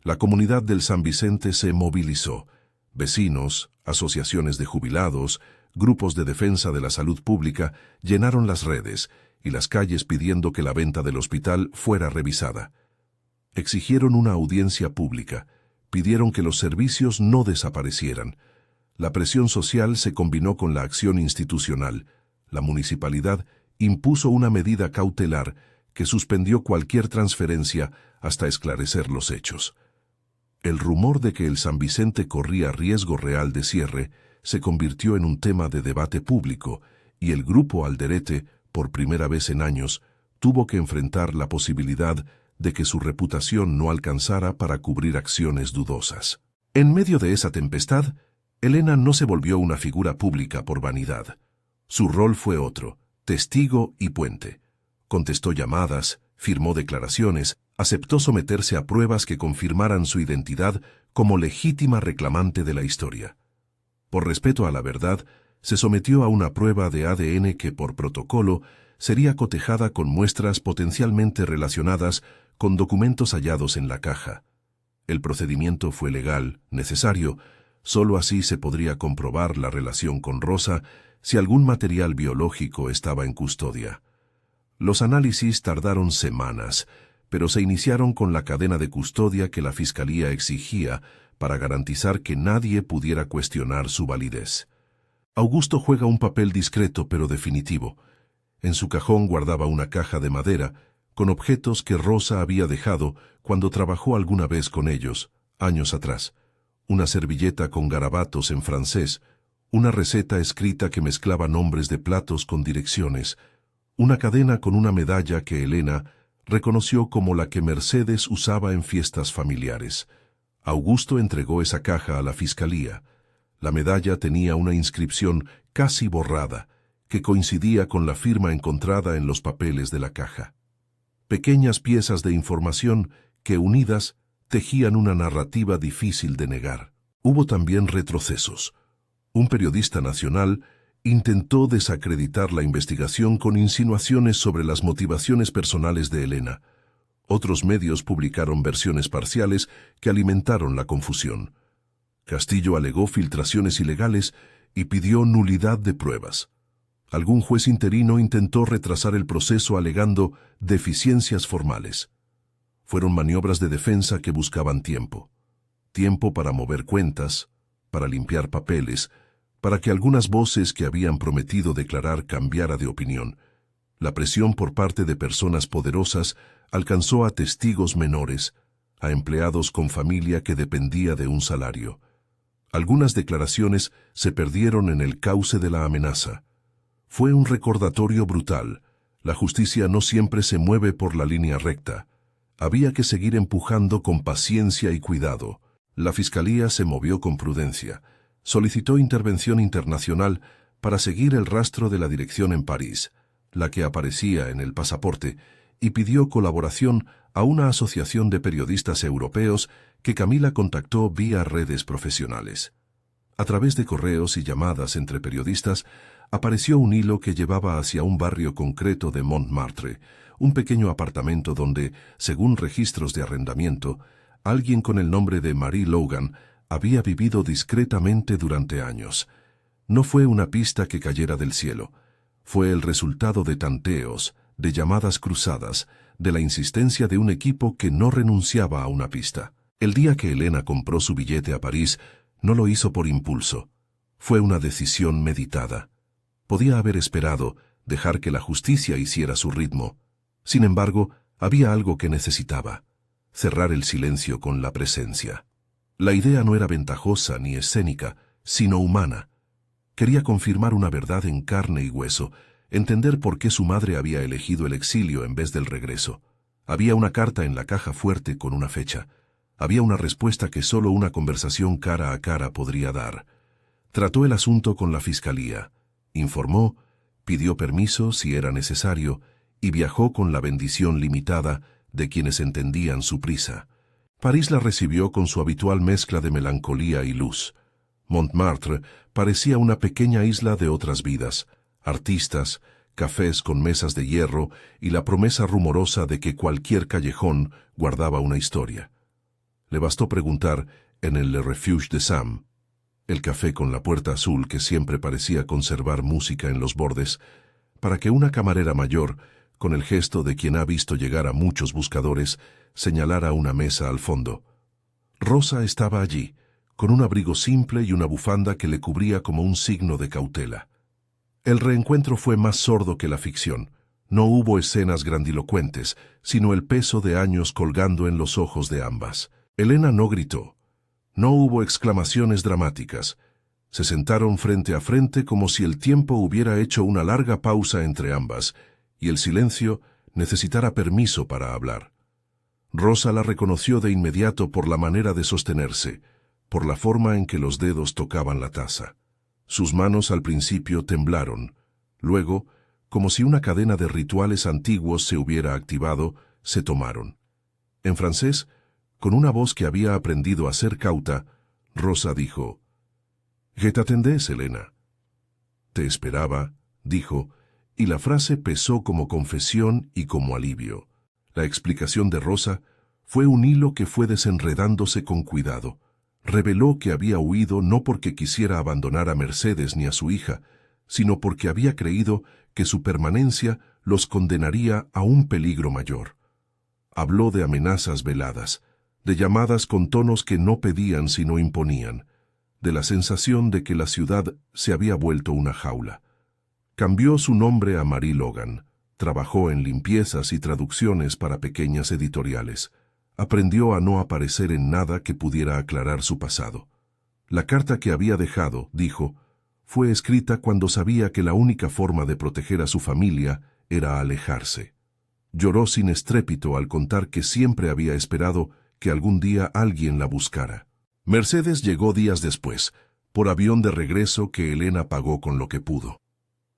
La comunidad del San Vicente se movilizó. Vecinos, asociaciones de jubilados, grupos de defensa de la salud pública llenaron las redes y las calles pidiendo que la venta del hospital fuera revisada. Exigieron una audiencia pública, pidieron que los servicios no desaparecieran. La presión social se combinó con la acción institucional. La municipalidad impuso una medida cautelar que suspendió cualquier transferencia hasta esclarecer los hechos. El rumor de que el San Vicente corría riesgo real de cierre se convirtió en un tema de debate público y el grupo Alderete, por primera vez en años, tuvo que enfrentar la posibilidad de que su reputación no alcanzara para cubrir acciones dudosas. En medio de esa tempestad, Elena no se volvió una figura pública por vanidad. Su rol fue otro, testigo y puente. Contestó llamadas, firmó declaraciones, aceptó someterse a pruebas que confirmaran su identidad como legítima reclamante de la historia. Por respeto a la verdad, se sometió a una prueba de ADN que, por protocolo, sería cotejada con muestras potencialmente relacionadas con documentos hallados en la caja. El procedimiento fue legal, necesario, solo así se podría comprobar la relación con Rosa si algún material biológico estaba en custodia. Los análisis tardaron semanas, pero se iniciaron con la cadena de custodia que la Fiscalía exigía para garantizar que nadie pudiera cuestionar su validez. Augusto juega un papel discreto pero definitivo. En su cajón guardaba una caja de madera con objetos que Rosa había dejado cuando trabajó alguna vez con ellos, años atrás. Una servilleta con garabatos en francés, una receta escrita que mezclaba nombres de platos con direcciones, una cadena con una medalla que Elena reconoció como la que Mercedes usaba en fiestas familiares. Augusto entregó esa caja a la Fiscalía. La medalla tenía una inscripción casi borrada, que coincidía con la firma encontrada en los papeles de la caja. Pequeñas piezas de información que, unidas, tejían una narrativa difícil de negar. Hubo también retrocesos. Un periodista nacional intentó desacreditar la investigación con insinuaciones sobre las motivaciones personales de Elena. Otros medios publicaron versiones parciales que alimentaron la confusión. Castillo alegó filtraciones ilegales y pidió nulidad de pruebas. Algún juez interino intentó retrasar el proceso alegando deficiencias formales. Fueron maniobras de defensa que buscaban tiempo. Tiempo para mover cuentas, para limpiar papeles, para que algunas voces que habían prometido declarar cambiara de opinión. La presión por parte de personas poderosas alcanzó a testigos menores, a empleados con familia que dependía de un salario. Algunas declaraciones se perdieron en el cauce de la amenaza. Fue un recordatorio brutal. La justicia no siempre se mueve por la línea recta. Había que seguir empujando con paciencia y cuidado. La Fiscalía se movió con prudencia. Solicitó intervención internacional para seguir el rastro de la dirección en París, la que aparecía en el pasaporte, y pidió colaboración a una asociación de periodistas europeos que Camila contactó vía redes profesionales. A través de correos y llamadas entre periodistas, apareció un hilo que llevaba hacia un barrio concreto de Montmartre, un pequeño apartamento donde, según registros de arrendamiento, alguien con el nombre de Marie Logan había vivido discretamente durante años. No fue una pista que cayera del cielo. Fue el resultado de tanteos, de llamadas cruzadas, de la insistencia de un equipo que no renunciaba a una pista. El día que Elena compró su billete a París, no lo hizo por impulso. Fue una decisión meditada. Podía haber esperado, dejar que la justicia hiciera su ritmo. Sin embargo, había algo que necesitaba: cerrar el silencio con la presencia. La idea no era ventajosa ni escénica, sino humana. Quería confirmar una verdad en carne y hueso, entender por qué su madre había elegido el exilio en vez del regreso. Había una carta en la caja fuerte con una fecha. Había una respuesta que solo una conversación cara a cara podría dar. Trató el asunto con la Fiscalía. Informó, pidió permiso si era necesario y viajó con la bendición limitada de quienes entendían su prisa. París la recibió con su habitual mezcla de melancolía y luz. Montmartre parecía una pequeña isla de otras vidas, artistas, cafés con mesas de hierro y la promesa rumorosa de que cualquier callejón guardaba una historia. Le bastó preguntar en el Le Refuge de Sam, el café con la puerta azul que siempre parecía conservar música en los bordes, para que una camarera mayor, con el gesto de quien ha visto llegar a muchos buscadores, señalara una mesa al fondo. Rosa estaba allí, con un abrigo simple y una bufanda que le cubría como un signo de cautela. El reencuentro fue más sordo que la ficción. No hubo escenas grandilocuentes, sino el peso de años colgando en los ojos de ambas. Elena no gritó. No hubo exclamaciones dramáticas. Se sentaron frente a frente como si el tiempo hubiera hecho una larga pausa entre ambas y el silencio necesitara permiso para hablar. Rosa la reconoció de inmediato por la manera de sostenerse, por la forma en que los dedos tocaban la taza. Sus manos al principio temblaron. Luego, como si una cadena de rituales antiguos se hubiera activado, se tomaron. En francés, con una voz que había aprendido a ser cauta, Rosa dijo: «¿Qué te atendés, Elena?» «Te esperaba», dijo, y la frase pesó como confesión y como alivio. La explicación de Rosa fue un hilo que fue desenredándose con cuidado. Reveló que había huido no porque quisiera abandonar a Mercedes ni a su hija, sino porque había creído que su permanencia los condenaría a un peligro mayor. Habló de amenazas veladas, de llamadas con tonos que no pedían sino imponían, de la sensación de que la ciudad se había vuelto una jaula. Cambió su nombre a Marie Logan, trabajó en limpiezas y traducciones para pequeñas editoriales, aprendió a no aparecer en nada que pudiera aclarar su pasado. La carta que había dejado, dijo, fue escrita cuando sabía que la única forma de proteger a su familia era alejarse. Lloró sin estrépito al contar que siempre había esperado que algún día alguien la buscara. Mercedes llegó días después, por avión de regreso que Elena pagó con lo que pudo.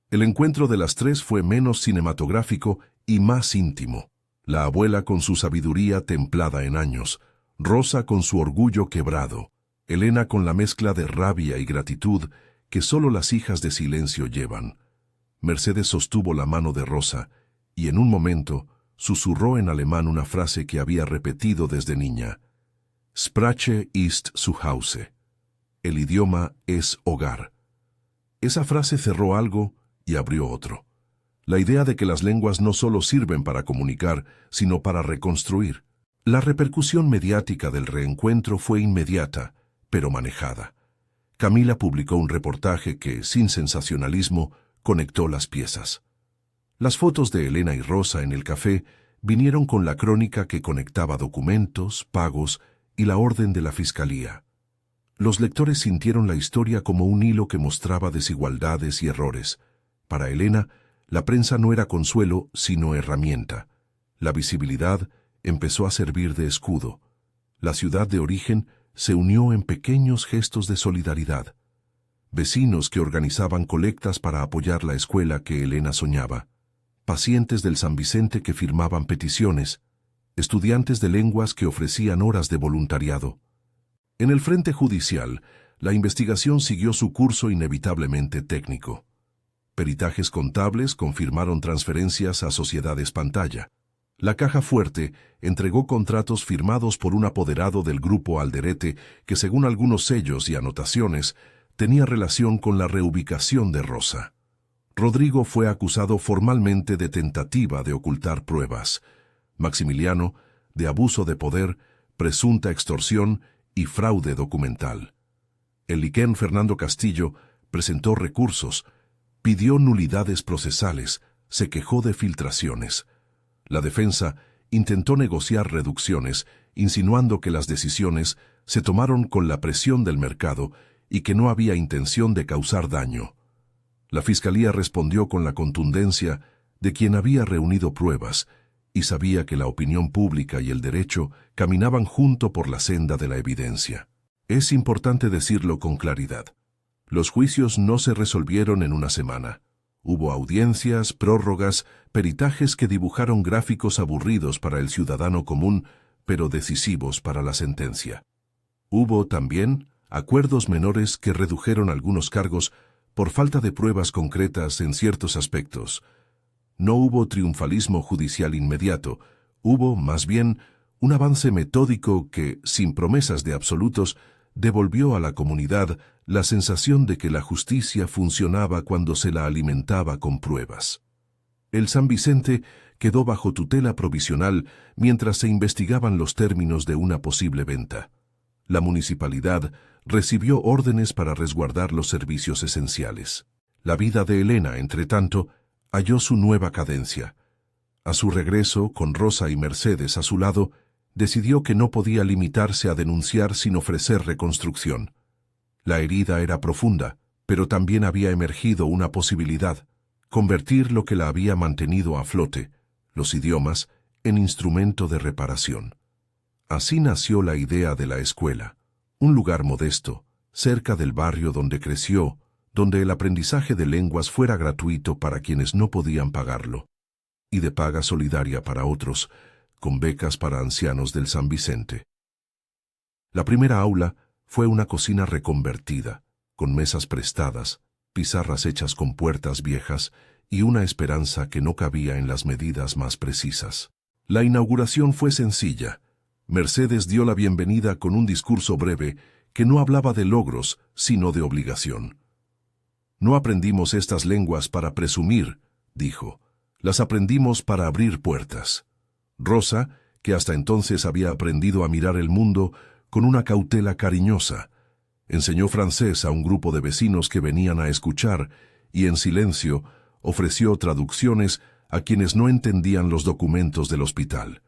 El encuentro de las tres fue menos cinematográfico y más íntimo. La abuela con su sabiduría templada en años, Rosa con su orgullo quebrado, Elena con la mezcla de rabia y gratitud que solo las hijas de silencio llevan. Mercedes sostuvo la mano de Rosa y en un momento susurró en alemán una frase que había repetido desde niña: «Sprache ist Zuhause». El idioma es hogar. Esa frase cerró algo y abrió otro. La idea de que las lenguas no solo sirven para comunicar, sino para reconstruir. La repercusión mediática del reencuentro fue inmediata, pero manejada. Camila publicó un reportaje que, sin sensacionalismo, conectó las piezas. Las fotos de Elena y Rosa en el café vinieron con la crónica que conectaba documentos, pagos y la orden de la fiscalía. Los lectores sintieron la historia como un hilo que mostraba desigualdades y errores. Para Elena, la prensa no era consuelo, sino herramienta. La visibilidad empezó a servir de escudo. La ciudad de origen se unió en pequeños gestos de solidaridad. Vecinos que organizaban colectas para apoyar la escuela que Elena soñaba. Pacientes del San Vicente que firmaban peticiones. Estudiantes de lenguas que ofrecían horas de voluntariado. En el frente judicial, la investigación siguió su curso inevitablemente técnico. Peritajes contables confirmaron transferencias a sociedades pantalla. La Caja Fuerte entregó contratos firmados por un apoderado del grupo Alderete que, según algunos sellos y anotaciones, tenía relación con la reubicación de Rosa. Rodrigo fue acusado formalmente de tentativa de ocultar pruebas. Maximiliano, de abuso de poder, presunta extorsión y fraude documental. El liquén Fernando Castillo presentó recursos, pidió nulidades procesales, se quejó de filtraciones. La defensa intentó negociar reducciones, insinuando que las decisiones se tomaron con la presión del mercado y que no había intención de causar daño. La fiscalía respondió con la contundencia de quien había reunido pruebas y sabía que la opinión pública y el derecho caminaban junto por la senda de la evidencia. Es importante decirlo con claridad. Los juicios no se resolvieron en una semana. Hubo audiencias, prórrogas, peritajes que dibujaron gráficos aburridos para el ciudadano común, pero decisivos para la sentencia. Hubo también acuerdos menores que redujeron algunos cargos por falta de pruebas concretas en ciertos aspectos. No hubo triunfalismo judicial inmediato, hubo, más bien, un avance metódico que, sin promesas de absolutos, devolvió a la comunidad la sensación de que la justicia funcionaba cuando se la alimentaba con pruebas. El San Vicente quedó bajo tutela provisional mientras se investigaban los términos de una posible venta. La municipalidad recibió órdenes para resguardar los servicios esenciales. La vida de Elena, entretanto, halló su nueva cadencia. A su regreso, con Rosa y Mercedes a su lado, decidió que no podía limitarse a denunciar sin ofrecer reconstrucción. La herida era profunda, pero también había emergido una posibilidad: convertir lo que la había mantenido a flote, los idiomas, en instrumento de reparación. Así nació la idea de la escuela, un lugar modesto, cerca del barrio donde creció, donde el aprendizaje de lenguas fuera gratuito para quienes no podían pagarlo, y de paga solidaria para otros, con becas para ancianos del San Vicente. La primera aula fue una cocina reconvertida, con mesas prestadas, pizarras hechas con puertas viejas y una esperanza que no cabía en las medidas más precisas. La inauguración fue sencilla. Mercedes dio la bienvenida con un discurso breve que no hablaba de logros, sino de obligación. No aprendimos estas lenguas para presumir, dijo. Las aprendimos para abrir puertas. Rosa, que hasta entonces había aprendido a mirar el mundo con una cautela cariñosa, enseñó francés a un grupo de vecinos que venían a escuchar y en silencio ofreció traducciones a quienes no entendían los documentos del hospital.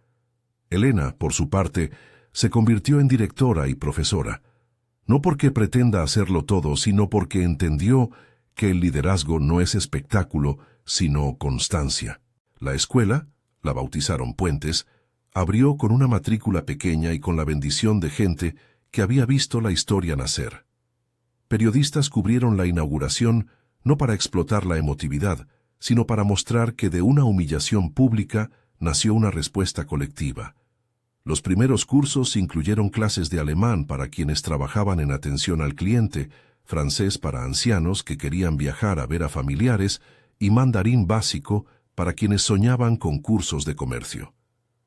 Elena, por su parte, se convirtió en directora y profesora, no porque pretenda hacerlo todo, sino porque entendió que el liderazgo no es espectáculo, sino constancia. La escuela, la bautizaron Puentes, abrió con una matrícula pequeña y con la bendición de gente que había visto la historia nacer. Periodistas cubrieron la inauguración no para explotar la emotividad, sino para mostrar que de una humillación pública nació una respuesta colectiva. Los primeros cursos incluyeron clases de alemán para quienes trabajaban en atención al cliente, francés para ancianos que querían viajar a ver a familiares y mandarín básico para quienes soñaban con cursos de comercio.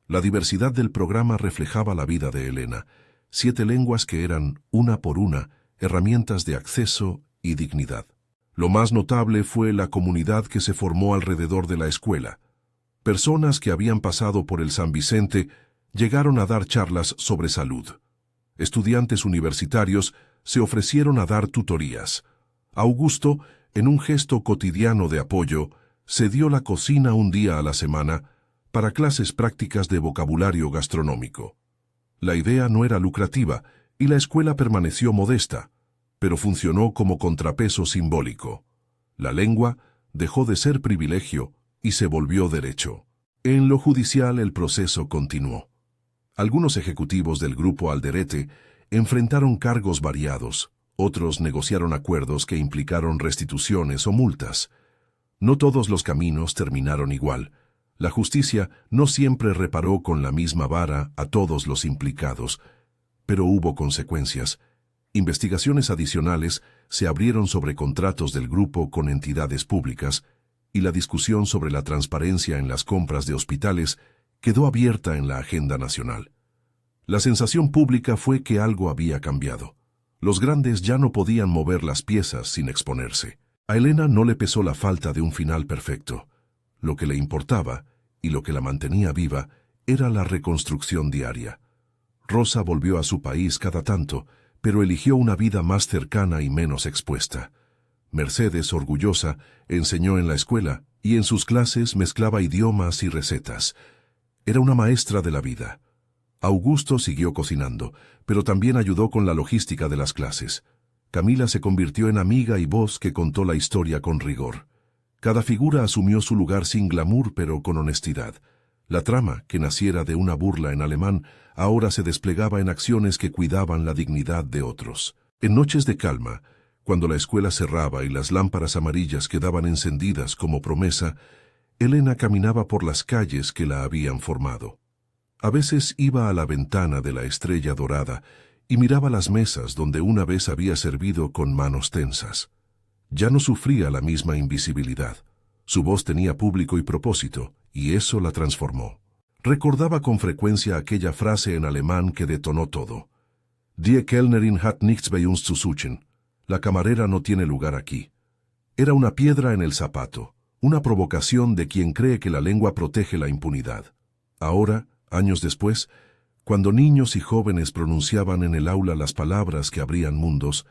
La diversidad del programa reflejaba la vida de Elena, 7 lenguas que eran, una por una, herramientas de acceso y dignidad. Lo más notable fue la comunidad que se formó alrededor de la escuela. Personas que habían pasado por el San Vicente llegaron a dar charlas sobre salud. Estudiantes universitarios se ofrecieron a dar tutorías. Augusto, en un gesto cotidiano de apoyo, cedió la cocina un día a la semana para clases prácticas de vocabulario gastronómico. La idea no era lucrativa y la escuela permaneció modesta, pero funcionó como contrapeso simbólico. La lengua dejó de ser privilegio y se volvió derecho. En lo judicial el proceso continuó. Algunos ejecutivos del grupo Alderete enfrentaron cargos variados, otros negociaron acuerdos que implicaron restituciones o multas. No todos los caminos terminaron igual. La justicia no siempre reparó con la misma vara a todos los implicados, pero hubo consecuencias. Investigaciones adicionales se abrieron sobre contratos del grupo con entidades públicas, y la discusión sobre la transparencia en las compras de hospitales quedó abierta en la agenda nacional. La sensación pública fue que algo había cambiado. Los grandes ya no podían mover las piezas sin exponerse. A Elena no le pesó la falta de un final perfecto. Lo que le importaba, y lo que la mantenía viva, era la reconstrucción diaria. Rosa volvió a su país cada tanto, pero eligió una vida más cercana y menos expuesta. Mercedes, orgullosa, enseñó en la escuela y en sus clases mezclaba idiomas y recetas. Era una maestra de la vida. Augusto siguió cocinando, pero también ayudó con la logística de las clases. Camila se convirtió en amiga y voz que contó la historia con rigor. Cada figura asumió su lugar sin glamour, pero con honestidad. La trama, que naciera de una burla en alemán, ahora se desplegaba en acciones que cuidaban la dignidad de otros. En noches de calma, cuando la escuela cerraba y las lámparas amarillas quedaban encendidas como promesa, Elena caminaba por las calles que la habían formado. A veces iba a la ventana de la Estrella Dorada y miraba las mesas donde una vez había servido con manos tensas. Ya no sufría la misma invisibilidad. Su voz tenía público y propósito, y eso la transformó. Recordaba con frecuencia aquella frase en alemán que detonó todo. Die Kellnerin hat nichts bei uns zu suchen. La camarera no tiene lugar aquí. Era una piedra en el zapato, una provocación de quien cree que la lengua protege la impunidad. Ahora, años después, cuando niños y jóvenes pronunciaban en el aula las palabras que abrían mundos,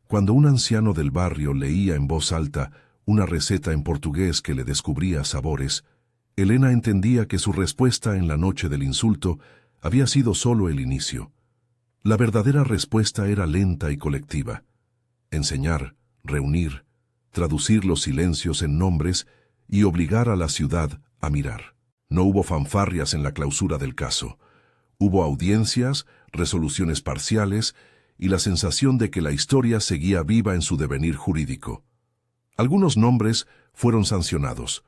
cuando un anciano del barrio leía en voz alta una receta en portugués que le descubría sabores, Elena entendía que su respuesta en la noche del insulto había sido solo el inicio. La verdadera respuesta era lenta y colectiva. enseñar, reunir, traducir los silencios en nombres y obligar a la ciudad a mirar. No hubo fanfarrias en la clausura del caso. Hubo audiencias, resoluciones parciales y la sensación de que la historia seguía viva en su devenir jurídico. Algunos nombres fueron sancionados.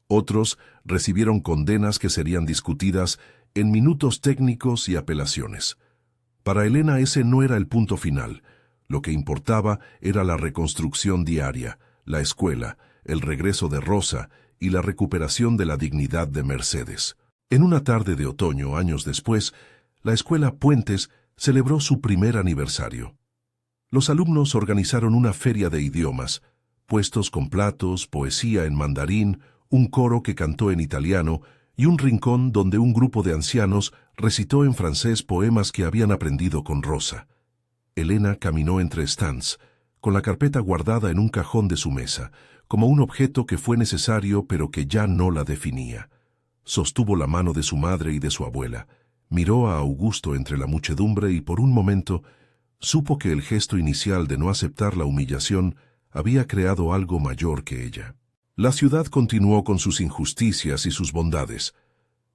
Otros recibieron condenas que serían discutidas en minutos técnicos y apelaciones. Para Elena ese no era el punto final. Lo que importaba era la reconstrucción diaria, la escuela, el regreso de Rosa y la recuperación de la dignidad de Mercedes. En una tarde de otoño, años después, la escuela Puentes celebró su primer aniversario. Los alumnos organizaron una feria de idiomas, puestos con platos, poesía en mandarín, un coro que cantó en italiano y un rincón donde un grupo de ancianos recitó en francés poemas que habían aprendido con Rosa. Elena caminó entre stands, con la carpeta guardada en un cajón de su mesa, como un objeto que fue necesario pero que ya no la definía. Sostuvo la mano de su madre y de su abuela, miró a Augusto entre la muchedumbre y por un momento supo que el gesto inicial de no aceptar la humillación había creado algo mayor que ella. La ciudad continuó con sus injusticias y sus bondades.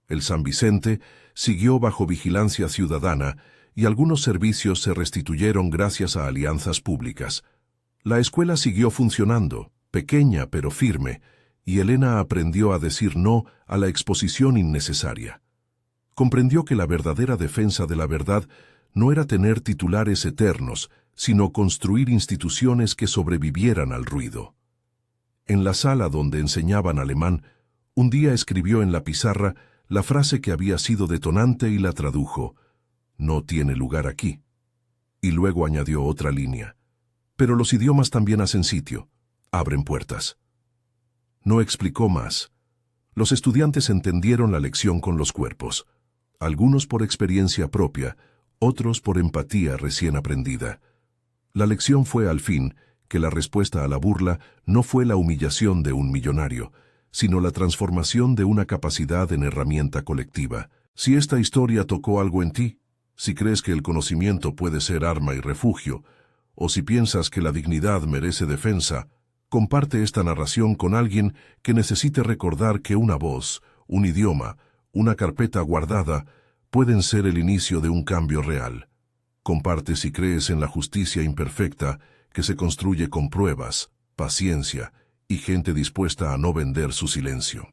El San Vicente siguió bajo vigilancia ciudadana y algunos servicios se restituyeron gracias a alianzas públicas. La escuela siguió funcionando, pequeña pero firme, y Elena aprendió a decir no a la exposición innecesaria. Comprendió que la verdadera defensa de la verdad no era tener titulares eternos, sino construir instituciones que sobrevivieran al ruido. En la sala donde enseñaban alemán, un día escribió en la pizarra la frase que había sido detonante y la tradujo: «No tiene lugar aquí». Y luego añadió otra línea: «Pero los idiomas también hacen sitio, abren puertas». No explicó más. Los estudiantes entendieron la lección con los cuerpos, algunos por experiencia propia, otros por empatía recién aprendida. La lección fue, al fin, que la respuesta a la burla no fue la humillación de un millonario, sino la transformación de una capacidad en herramienta colectiva. Si esta historia tocó algo en ti, si crees que el conocimiento puede ser arma y refugio, o si piensas que la dignidad merece defensa, comparte esta narración con alguien que necesite recordar que una voz, un idioma, una carpeta guardada, pueden ser el inicio de un cambio real. Comparte si crees en la justicia imperfecta que se construye con pruebas, paciencia y gente dispuesta a no vender su silencio.